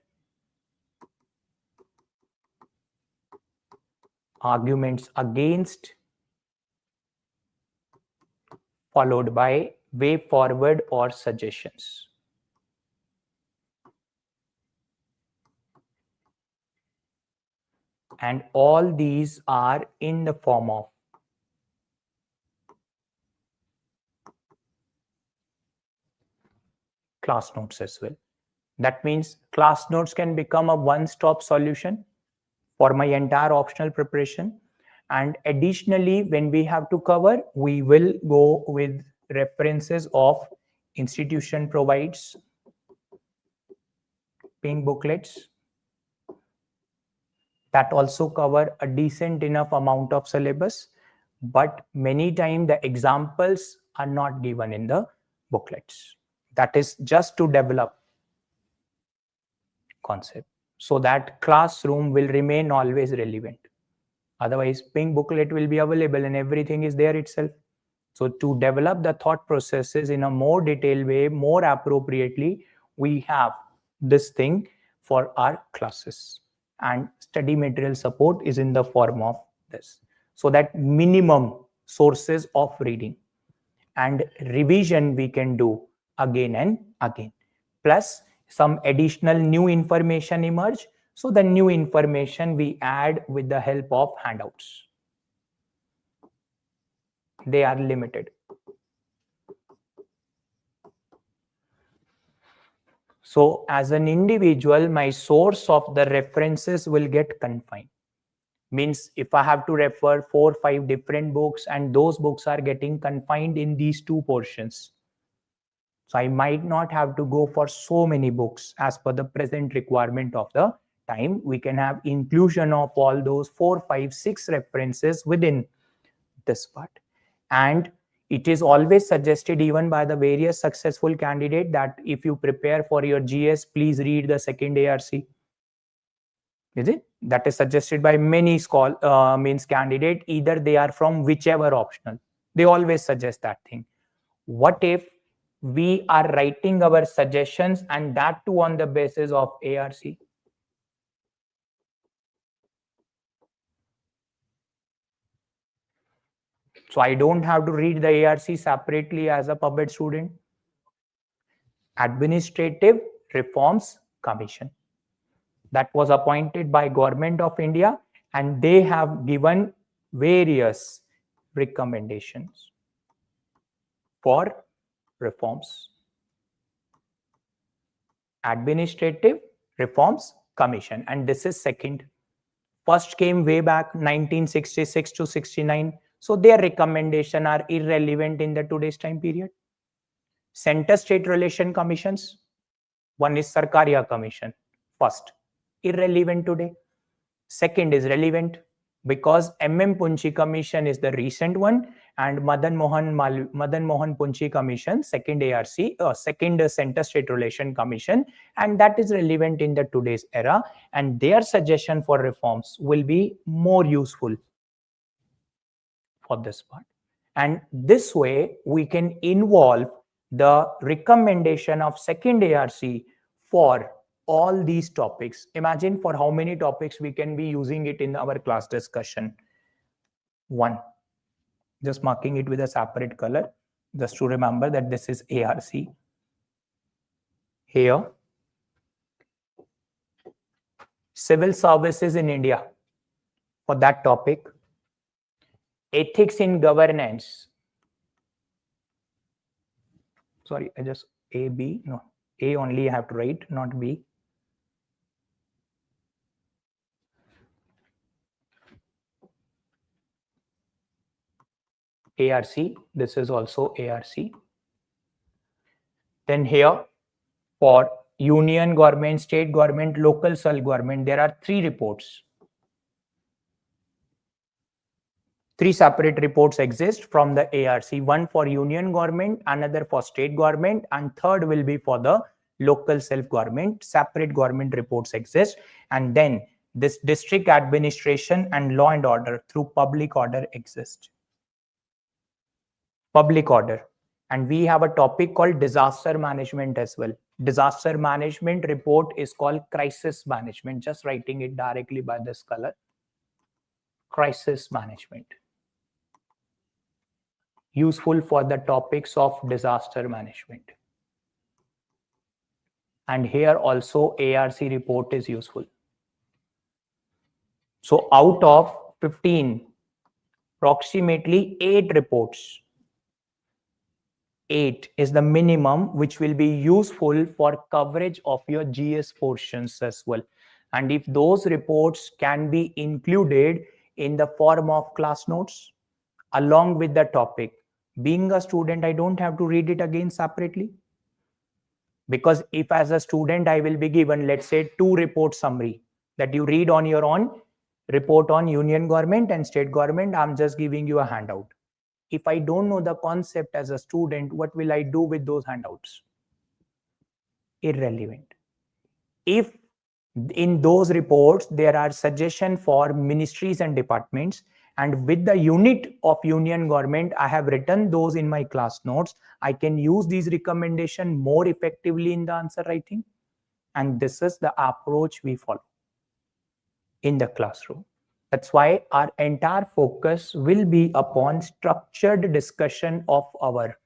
arguments against, followed by way forward or suggestions. And all these are in the form of class notes as well. That means class notes can become a one-stop solution for my entire optional preparation. And additionally, when we have to cover, we will go with references of institution provides, pink booklets that also cover a decent enough amount of syllabus, but many times the examples are not given in the booklets. That is just to develop concept, so that classroom will remain always relevant. Otherwise, pink booklet will be available and everything is there itself. So to develop the thought processes in a more detailed way, more appropriately, we have this thing for our classes, and study material support is in the form of this, so that minimum sources of reading and revision we can do again and again, plus some additional new information emerge. So the new information we add with the help of handouts. They are limited. So as an individual, my source of the references will get confined. Means if I have to refer 4 or 5 different books and those books are getting confined in these 2 portions, so I might not have to go for so many books as per the present requirement of the time. We can have inclusion of all those 4, 5, 6 references within this part. And it is always suggested even by the various successful candidate that if you prepare for your GS, please read the second ARC. Is it? that is suggested by many means candidate. Either they are from whichever optional, they always suggest that thing. What if we are writing our suggestions and that too on the basis of ARC? So I don't have to read the ARC separately as a puppet student. Administrative Reforms Commission, that was appointed by Government of India, and they have given various recommendations for reforms. Administrative Reforms Commission, and this is second. First came way back 1966 to 69, so their recommendation are irrelevant in the today's time period. Center State Relation Commissions, one is Sarkaria Commission, first, irrelevant today. Second is relevant because MM Punchi Commission is the recent one, and Madan Mohan Punchi Commission, second ARC, second Center State Relation Commission, and that is relevant in the today's era, and their suggestion for reforms will be more useful for this part. And this way we can involve the recommendation of second ARC for all these topics. Imagine for how many topics we can be using it in our class discussion. One, just marking it with a separate color, just to remember that this is ARC. Here, civil services in India, for that topic. Ethics in governance. Sorry, I just A, B, no, A only I have to write, not B. ARC, this is also ARC. Then here, for union government, state government, local self-government, there are 3 reports. 3 separate reports exist from the ARC, one for union government, another for state government, and third will be for the local self-government. Separate government reports exist. And then this district administration and law and order through public order exist. Public order. And we have a topic called disaster management as well. Disaster management report is called crisis management. Just writing it directly by this color. Crisis management. Useful for the topics of disaster management. And here also ARC report is useful. So out of 15, approximately 8 reports, 8 is the minimum which will be useful for coverage of your GS portions as well. And if those reports can be included in the form of class notes along with the topic, being a student, I don't have to read it again separately. Because if as a student I will be given, let's say, 2 report summary that you read on your own, report on union government and state government, I'm just giving you a handout. If I don't know the concept as a student, what will I do with those handouts? Irrelevant. If in those reports there are suggestions for ministries and departments, and with the unit of union government, I have written those in my class notes, I can use these recommendations more effectively in the answer writing. And this is the approach we follow in the classroom. That's why our entire focus will be upon structured discussion of our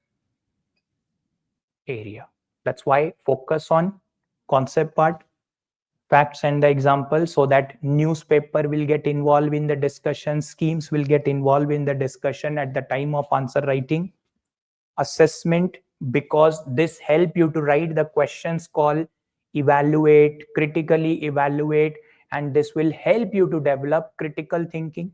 area. That's why focus on concept part, facts and the example, so that newspaper will get involved in the discussion, schemes will get involved in the discussion at the time of answer writing. Assessment, because this help you to write the questions called evaluate, critically evaluate, and this will help you to develop critical thinking.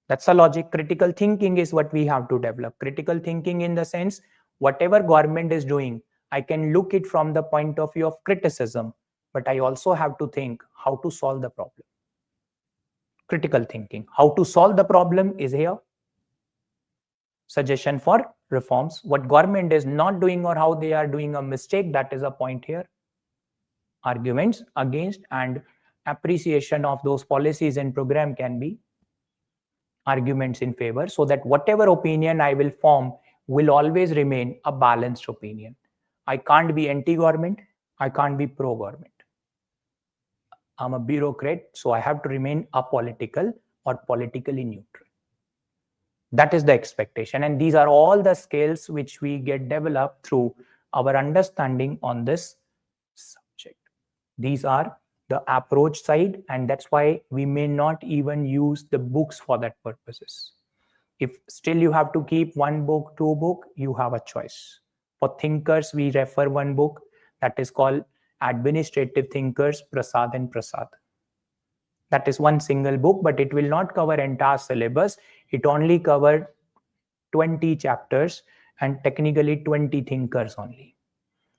That's a logic. Critical thinking is what we have to develop. Critical thinking in the sense, whatever government is doing, I can look it from the point of view of criticism, but I also have to think how to solve the problem. Critical thinking. How to solve the problem is here. Suggestion for reforms. What government is not doing or how they are doing a mistake, that is a point here. Arguments against, and appreciation of those policies and program can be arguments in favor, so that whatever opinion I will form will always remain a balanced opinion. I can't be anti-government, I can't be pro-government. I'm a bureaucrat, so I have to remain apolitical or politically neutral. That is the expectation, and these are all the skills which we get developed through our understanding on this subject. These are the approach side, and that's why we may not even use the books for that purposes. If still you have to keep one book, two book, you have a choice. For thinkers, we refer one book that is called Administrative Thinkers, Prasad and Prasad. That is one single book, but it will not cover entire syllabus. It only covered 20 chapters and technically 20 thinkers only.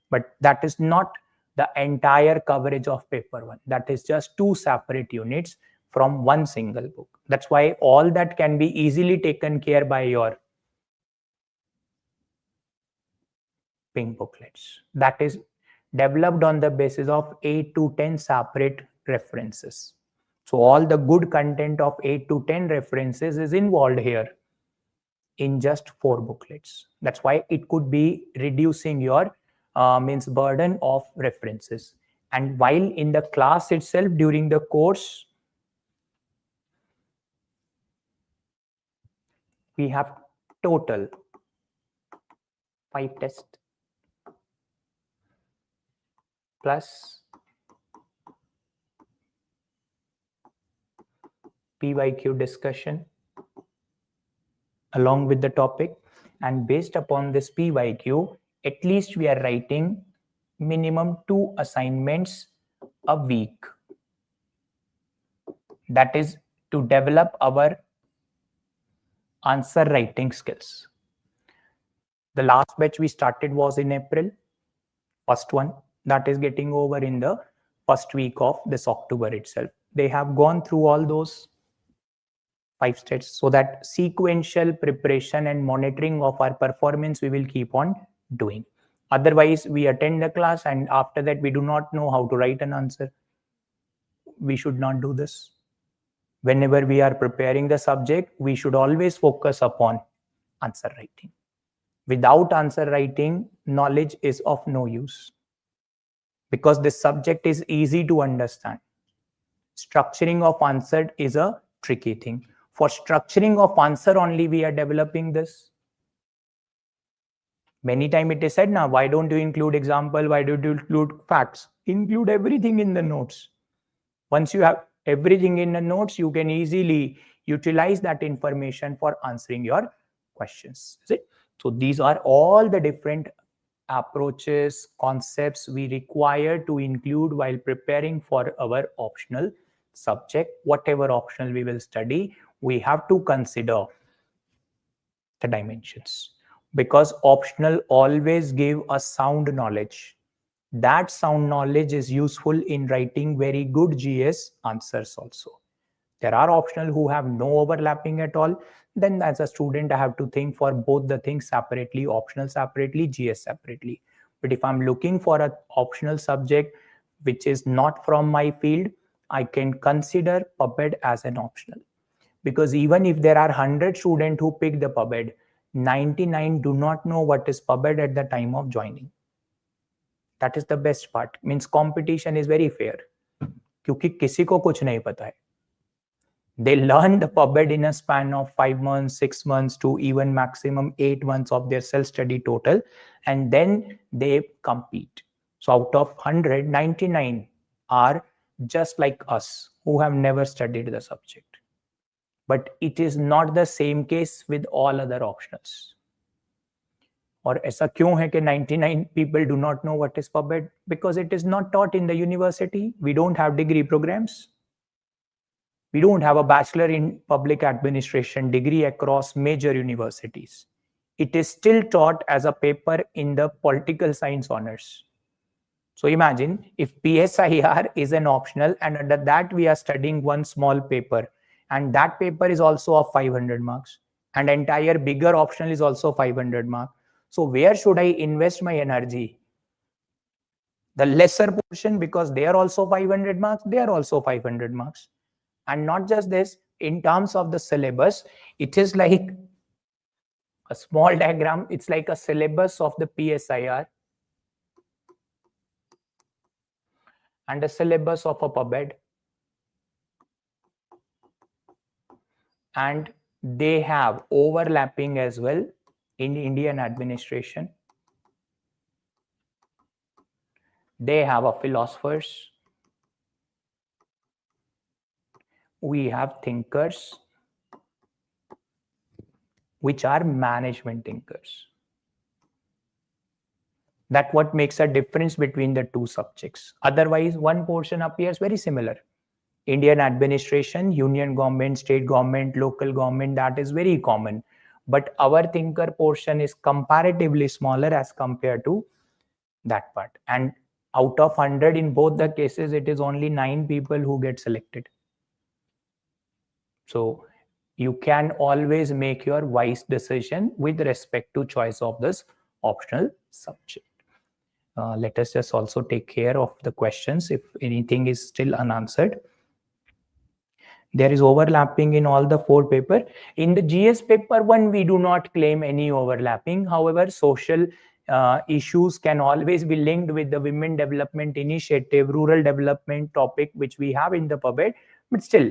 But that is not the entire coverage of paper one. That is just two separate units from one single book. That's why all that can be easily taken care by your pink booklets. That is developed on the basis of 8 to 10 separate references. So all the good content of 8 to 10 references is involved here in just 4 booklets. That's why it could be reducing your burden of references. And while in the class itself, during the course, we have total 5 tests plus PYQ discussion along with the topic, and based upon this PYQ, at least we are writing minimum 2 assignments a week. That is to develop our answer writing skills. The last batch we started was in April, first one, that is getting over in the first week of this October itself. They have gone through all those 5 steps, so that sequential preparation and monitoring of our performance we will keep on doing. Otherwise, we attend the class and after that we do not know how to write an answer. We should not do this. Whenever we are preparing the subject, we should always focus upon answer writing. Without answer writing, knowledge is of no use, because this subject is easy to understand. Structuring of answer is a tricky thing. For structuring of answer only, we are developing this. Many times it is said, now, why don't you include example? Why don't you include facts? Include everything in the notes. Once you have everything in the notes, you can easily utilize that information for answering your questions. Is it? So these are all the different approaches, concepts we require to include while preparing for our optional subject. Whatever optional we will study, we have to consider the dimensions, because optional always give a sound knowledge. That sound knowledge is useful in writing very good GS answers also. There are optional who have no overlapping at all. Then as a student, I have to think for both the things separately, optional separately, GS separately. But if I'm looking for an optional subject which is not from my field, I can consider PubEd as an optional. Because even if there are 100 students who pick the PubEd, 99 do not know what is PubEd at the time of joining. That is the best part. Means competition is very fair. क्योंकि किसी को कुछ नहीं पता है. They learn the PubEd in a span of 5 months, 6 months to even maximum 8 months of their self-study total, and then they compete. So out of 100, 99 are just like us who have never studied the subject. But it is not the same case with all other optionals. और ऐसा क्यों है कि 99 people do not know what is PubEd? Because it is not taught in the university. We don't have degree programs. We don't have a bachelor in public administration degree across major universities. It is still taught as a paper in the political science honors. So imagine if PSIR is an optional and under that we are studying one small paper, and that paper is also of 500 marks, and entire bigger optional is also 500 marks. So where should I invest my energy? The lesser portion, because they are also 500 marks, they are also 500 marks. And not just this, in terms of the syllabus, it is like a small diagram. It's like a syllabus of the PSIR and a syllabus of a PubEd. And they have overlapping as well in Indian administration. They have a philosophers. We have thinkers, which are management thinkers. That's what makes a difference between the two subjects. Otherwise, one portion appears very similar. Indian administration, union government, state government, local government, that is very common. But our thinker portion is comparatively smaller as compared to that part. And out of 100 in both the cases, it is only 9 people who get selected. So you can always make your wise decision with respect to choice of this optional subject. Let us just also take care of the questions if anything is still unanswered. There is overlapping in all the 4 paper. In the GS paper 1, we do not claim any overlapping. However, social issues can always be linked with the Women Development Initiative, rural development topic, which we have in the PubEd. But still,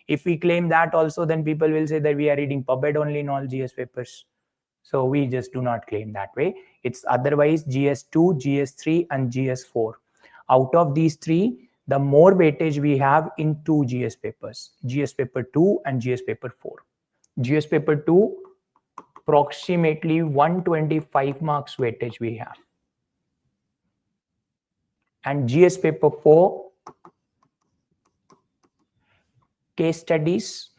if we claim that also, then people will say that we are reading PubEd only in all GS papers. So we just do not claim that way. It's otherwise GS2, GS3 and GS4. Out of these 3, the more weightage we have in 2 GS papers, GS paper 2 and GS paper 4. GS paper 2, approximately 125 marks weightage we have. And GS paper 4, case studies,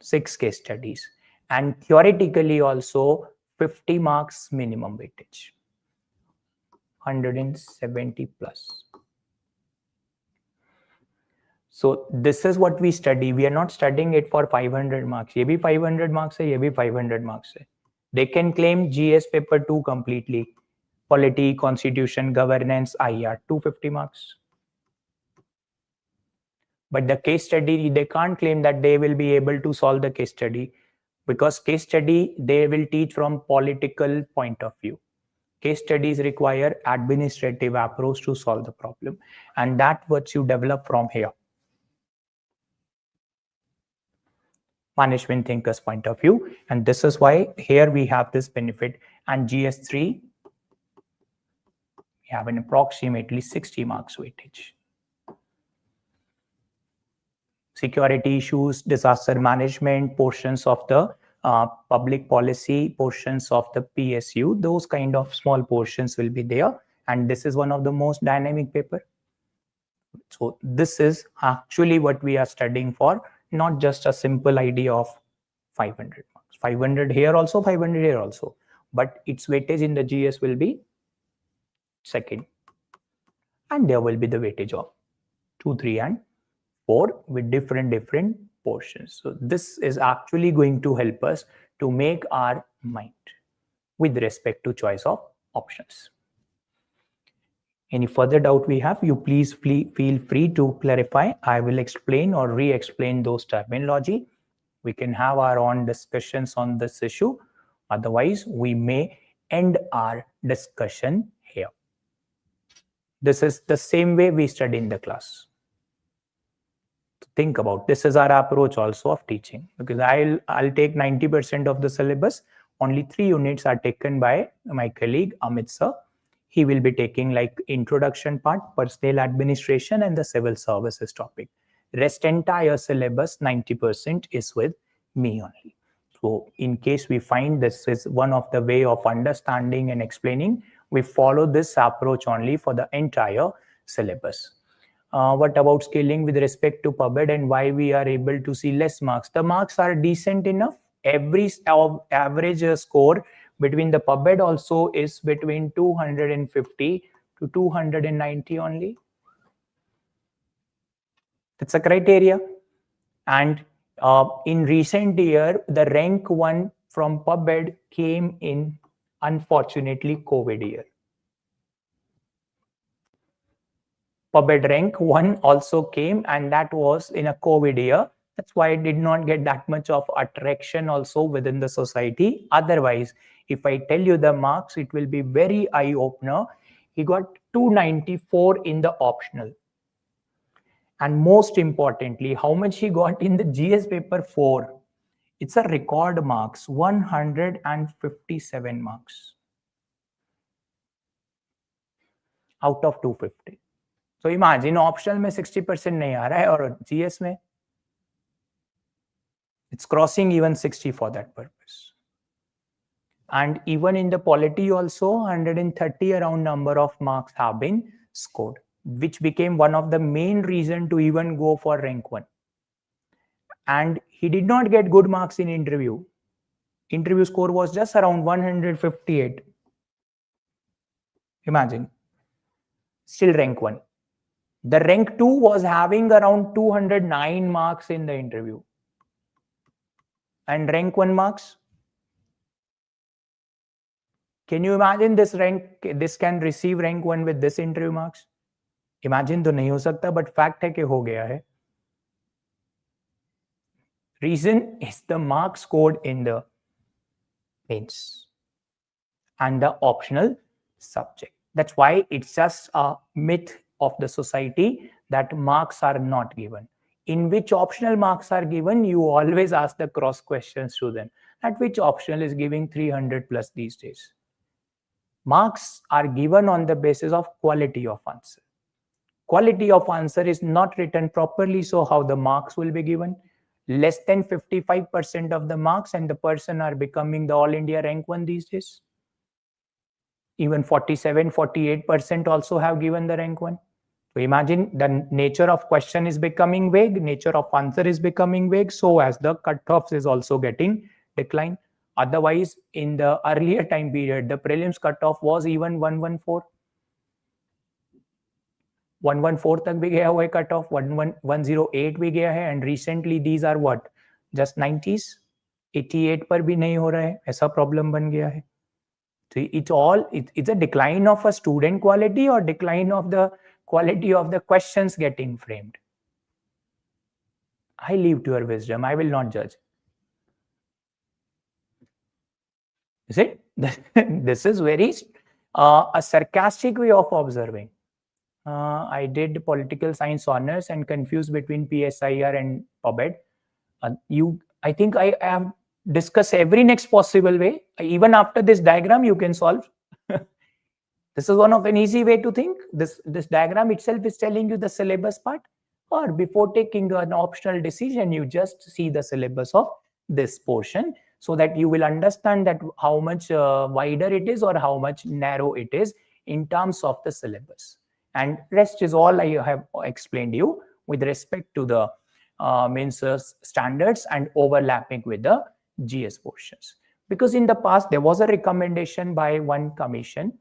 6 case studies. And theoretically also 50 marks minimum weightage, 170 plus. So this is what we study. We are not studying it for 500 marks. ये भी 500 marks है, ये भी 500 marks है. They can claim GS paper 2 completely. Polity, constitution, governance, IR, 250 marks. But the case study, they can't claim that they will be able to solve the case study, because case study, they will teach from political point of view. Case studies require administrative approach to solve the problem. And that's what you develop from here. Management thinkers point of view. And this is why here we have this benefit. And GS3, we have an approximately 60 marks weightage. Security issues, disaster management, portions of the public policy, portions of the PSU, those kind of small portions will be there. And this is one of the most dynamic paper. So this is actually what we are studying for, not just a simple idea of 500 marks. 500 here also, 500 here also. But its weightage in the GS will be second. And there will be the weightage of 2, 3 and 4 with different portions. So this is actually going to help us to make our mind with respect to choice of options. Any further doubt we have, you please feel free to clarify. I will explain or re-explain those terminology. We can have our own discussions on this issue. Otherwise, we may end our discussion here. This is the same way we study in the class. Think about this is our approach also of teaching, because I'll take 90% of the syllabus. Only 3 units are taken by my colleague Amit sir. He will be taking like introduction part, personnel administration and the civil services topic. Rest entire syllabus 90% is with me only. So in case we find this is one of the way of understanding and explaining, we follow this approach only for the entire syllabus. What about scaling with respect to PubEd and why we are able to see less marks? The marks are decent enough. Every average score between the PubEd also is between 250 to 290 only. That's a criteria. And in recent year, the rank 1 from PubEd came in, unfortunately, COVID year. PubEd rank 1 also came, and that was in a COVID year. That's why it did not get that much of attraction also within the society. Otherwise, if I tell you the marks, it will be very eye-opener. He got 294 in the optional. And most importantly, how much he got in the GS paper 4? It's a record marks, 157 marks out of 250. So imagine optional में 60% नहीं आ रहा है और GS में it's crossing even 60 for that purpose. And even in the polity also 130 around number of marks have been scored, which became one of the main reason to even go for rank 1. And he did not get good marks in interview. Interview score was just around 158. Imagine. Still rank 1. The rank 2 was having around 209 marks in the interview. And rank 1 marks? Can you imagine this can receive rank 1 with this interview marks? Imagine तो नहीं हो सकता, but fact है कि हो गया है. Reason is the marks scored in the mains and the optional subject. That's why it's just a myth of the society that marks are not given. In which optional marks are given, you always ask the cross questions to them. At which optional is giving 300 plus these days? Marks are given on the basis of quality of answer. Quality of answer is not written properly, so how the marks will be given? Less than 55% of the marks and the person are becoming the All India rank 1 these days. Even 47-48% also have given the rank 1. So imagine the nature of question is becoming vague, nature of answer is becoming vague, so as the cutoffs is also getting declined. Otherwise, in the earlier time period, the prelims cutoff was even 114. 114 तक भी गया हुआ है cutoff, 108 भी गया है, and recently these are what? Just 90s, 88 पर भी नहीं हो रहा है, ऐसा problem बन गया है. So it's a decline of a student quality or decline of the quality of the questions getting framed. I leave to your wisdom. I will not judge. Is it? This is very a sarcastic way of observing. I did political science honors and confused between PSIR and PubEd. I think I have discussed every next possible way. Even after this diagram, you can solve. This is one of an easy way to think. This diagram itself is telling you the syllabus part. Or before taking an optional decision, you just see the syllabus of this portion so that you will understand that how much wider it is or how much narrow it is in terms of the syllabus. And rest is all I have explained you with respect to the means standards and overlapping with the GS portions. Because in the past, there was a recommendation by one commission,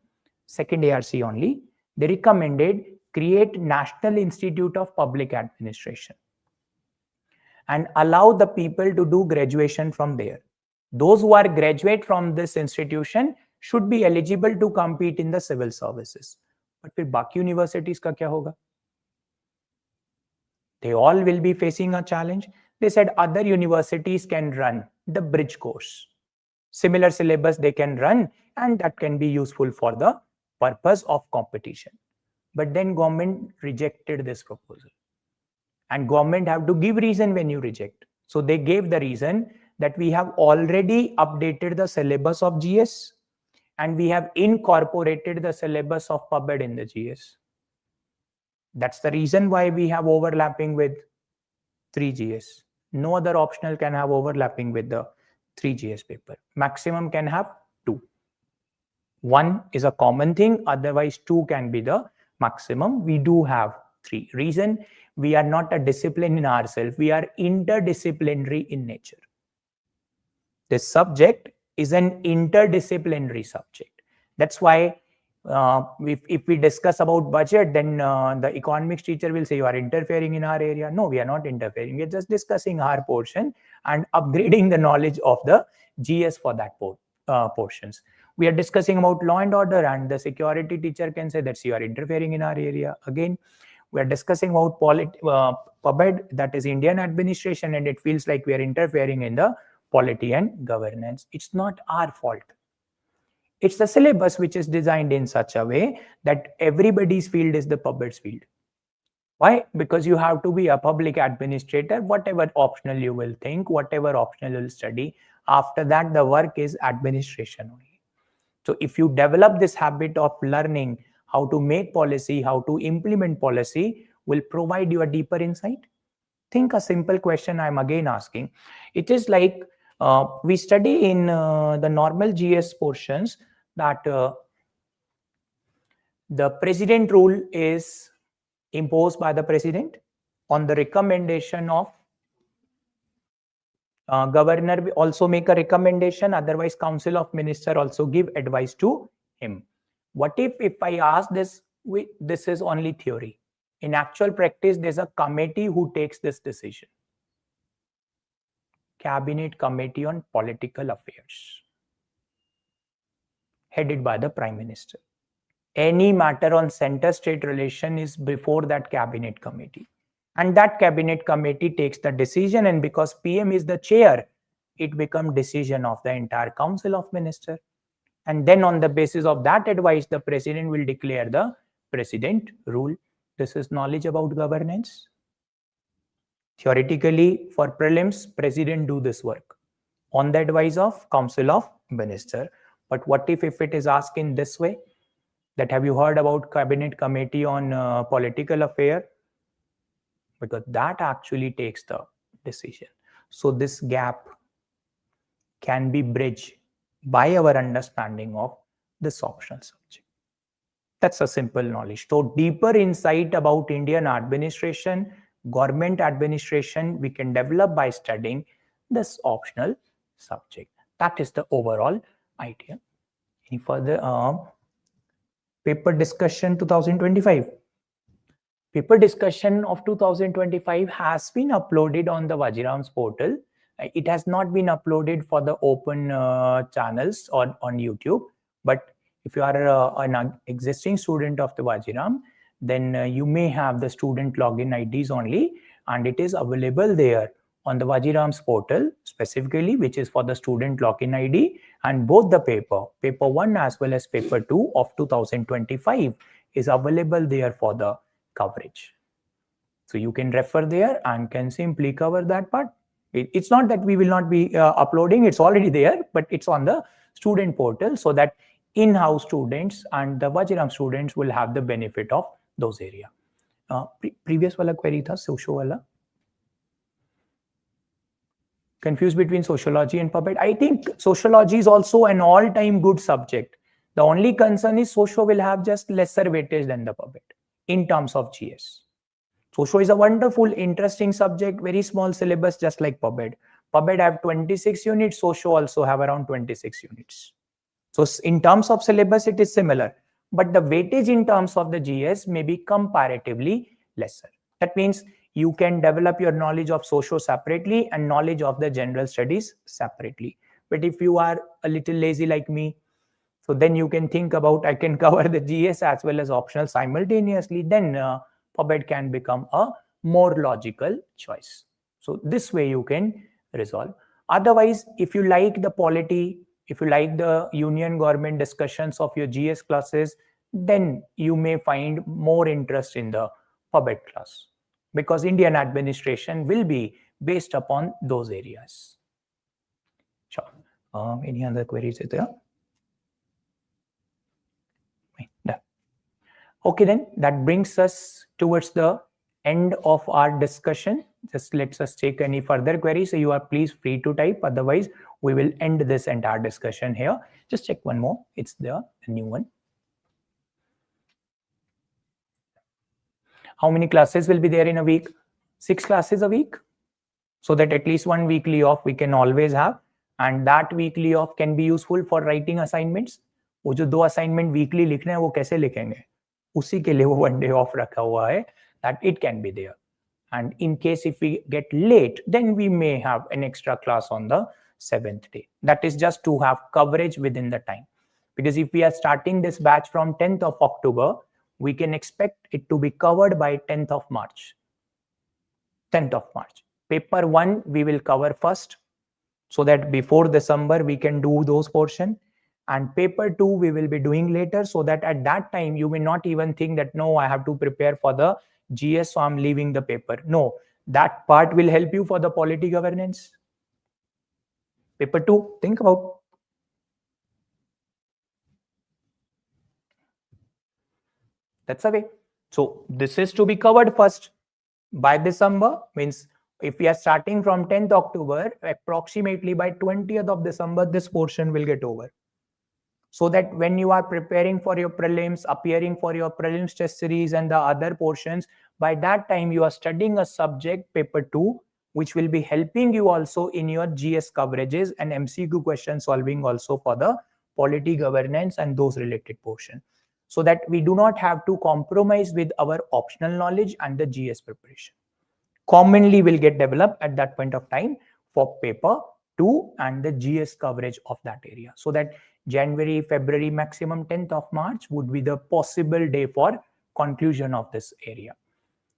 second ARC only. They recommended create National Institute of Public Administration and allow the people to do graduation from there. Those who are graduate from this institution should be eligible to compete in the civil services. But फिर बाकी universities का क्या होगा? They all will be facing a challenge. They said other universities can run the bridge course. Similar syllabus they can run, and that can be useful for the purpose of competition. But then government rejected this proposal. And government have to give reason when you reject. So they gave the reason that we have already updated the syllabus of GS and we have incorporated the syllabus of PubEd in the GS. That's the reason why we have overlapping with 3 GS. No other optional can have overlapping with the 3 GS paper. Maximum can have 2. 1 is a common thing, otherwise 2 can be the maximum. We do have 3. Reason, we are not a discipline in ourselves. We are interdisciplinary in nature. This subject is an interdisciplinary subject. That's why if we discuss about budget, then the economics teacher will say you are interfering in our area. No, we are not interfering. We are just discussing our portion and upgrading the knowledge of the GS for that portions. We are discussing about law and order, and the security teacher can say that you are interfering in our area. Again, We are discussing about PubEd, that is Indian administration, and it feels like we are interfering in the polity and governance. It's not our fault. It's the syllabus which is designed in such a way that everybody's field is the PubEd's field. Why? Because you have to be a public administrator, whatever optional you will think, whatever optional you'll study. After that, the work is administration only. So if you develop this habit of learning how to make policy, how to implement policy, will provide you a deeper insight. Think a simple question I'm again asking. It is like we study in the normal GS portions that the president rule is imposed by the president on the recommendation of governor. We also make a recommendation, otherwise council of minister also give advice to him. What if I ask this, this is only theory. In actual practice, there's a committee who takes this decision. Cabinet Committee on Political Affairs, headed by the Prime Minister. Any matter on center-state relation is before that cabinet committee. And that cabinet committee takes the decision, and because PM is the chair, it becomes decision of the entire council of ministers. And then on the basis of that advice, the president will declare the president rule. This is knowledge about governance. Theoretically, for prelims, president do this work on the advice of council of minister. But what if it is asked in this way? That have you heard about cabinet committee on political affair? Because that actually takes the decision. So this gap can be bridged by our understanding of this optional subject. That's a simple knowledge. So deeper insight about Indian administration, government administration, we can develop by studying this optional subject. That is the overall idea. Any further paper discussion 2025? Paper discussion of 2025 has been uploaded on the Vajiram's portal. It has not been uploaded for the open channels on YouTube. But if you are an existing student of the Vajiram, then you may have the student login IDs only, and it is available there on the Vajiram's portal specifically, which is for the student login ID, and both the paper 1 as well as paper 2 of 2025 is available there for the coverage. So you can refer there and can simply cover that part. It's not that we will not be uploading, it's already there, but it's on the student portal so that in-house students and the Vajiram students will have the benefit of those area. Previous wala query tha, socio wala. Confused between sociology and PubEd. I think sociology is also an all-time good subject. The only concern is socio will have just lesser weightage than the PubEd in terms of GS. Socio is a wonderful, interesting subject, very small syllabus, just like PubEd. PubEd have 26 units, socio also have around 26 units. So in terms of syllabus, it is similar, but the weightage in terms of the GS may be comparatively lesser. That means you can develop your knowledge of socio separately and knowledge of the general studies separately. But if you are a little lazy like me, so then you can think about, I can cover the GS as well as optional simultaneously, then PubEd can become a more logical choice. So this way you can resolve. Otherwise, if you like the polity, if you like the union government discussions of your GS classes, then you may find more interest in the PubEd class, because Indian administration will be based upon those areas. Sure. Any other queries there? Okay, then that brings us towards the end of our discussion. Just let's us take any further queries. So you are please free to type. Otherwise, we will end this entire discussion here. Just check one more. It's there, a new one. How many classes will be there in a week? 6 classes a week. So that at least one weekly off we can always have. And that weekly off can be useful for writing assignments. वो जो 2 assignment weekly लिखने हैं वो कैसे लिखेंगे? उसी के लिए वो 1 day off रखा हुआ है, that it can be there. And in case if we get late, then we may have an extra class on the 7th day. That is just to have coverage within the time. Because if we are starting this batch from 10th of October, we can expect it to be covered by 10th of March. 10th of March. Paper 1 we will cover first, so that before December we can do those portion, and paper 2 we will be doing later, so that at that time you may not even think that no, I have to prepare for the GS, so I'm leaving the paper. No, that part will help you for the polity governance. Paper 2, think about. That's the way. So this is to be covered first by December, means if we are starting from 10th October, approximately by 20th of December, this portion will get over. So that when you are preparing for your prelims, appearing for your prelims test series and the other portions, by that time you are studying a subject, paper 2, which will be helping you also in your GS coverages and MCQ question solving also for the polity governance and those related portion. So that we do not have to compromise with our optional knowledge and the GS preparation. Commonly will get developed at that point of time for paper 2 and the GS coverage of that area. So that January, February, maximum 10th of March would be the possible day for conclusion of this area.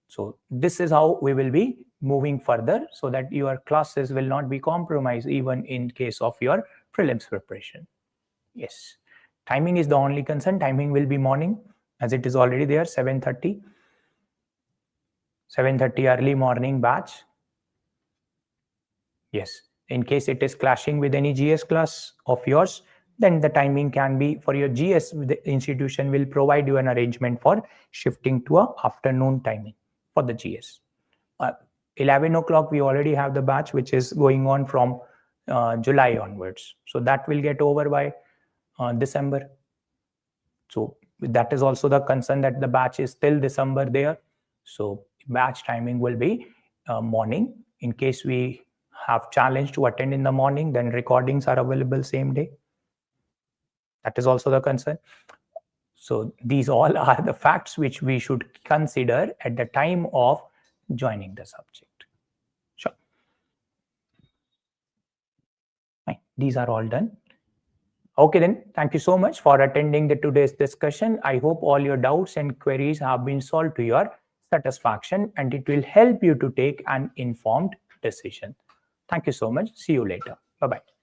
So this is how we will be moving further, so that your classes will not be compromised even in case of your prelims preparation. Yes, timing is the only concern. Timing will be morning, as it is already there, 7:30 early morning batch. Yes, in case it is clashing with any GS class of yours, then the timing can be for your GS, the institution will provide you an arrangement for shifting to a afternoon timing for the GS. 11 o'clock we already have the batch which is going on from July onwards, so that will get over by December. So that is also the concern, that the batch is till December there. So batch timing will be morning. In case we have challenge to attend in the morning, then recordings are available same day. That is also the concern. So these all are the facts which we should consider at the time of joining the subject. Sure. Fine. These are all done. Okay, then thank you so much for attending today's discussion. I hope all your doubts and queries have been solved to your satisfaction, and it will help you to take an informed decision. Thank you so much. See you later. Bye-bye.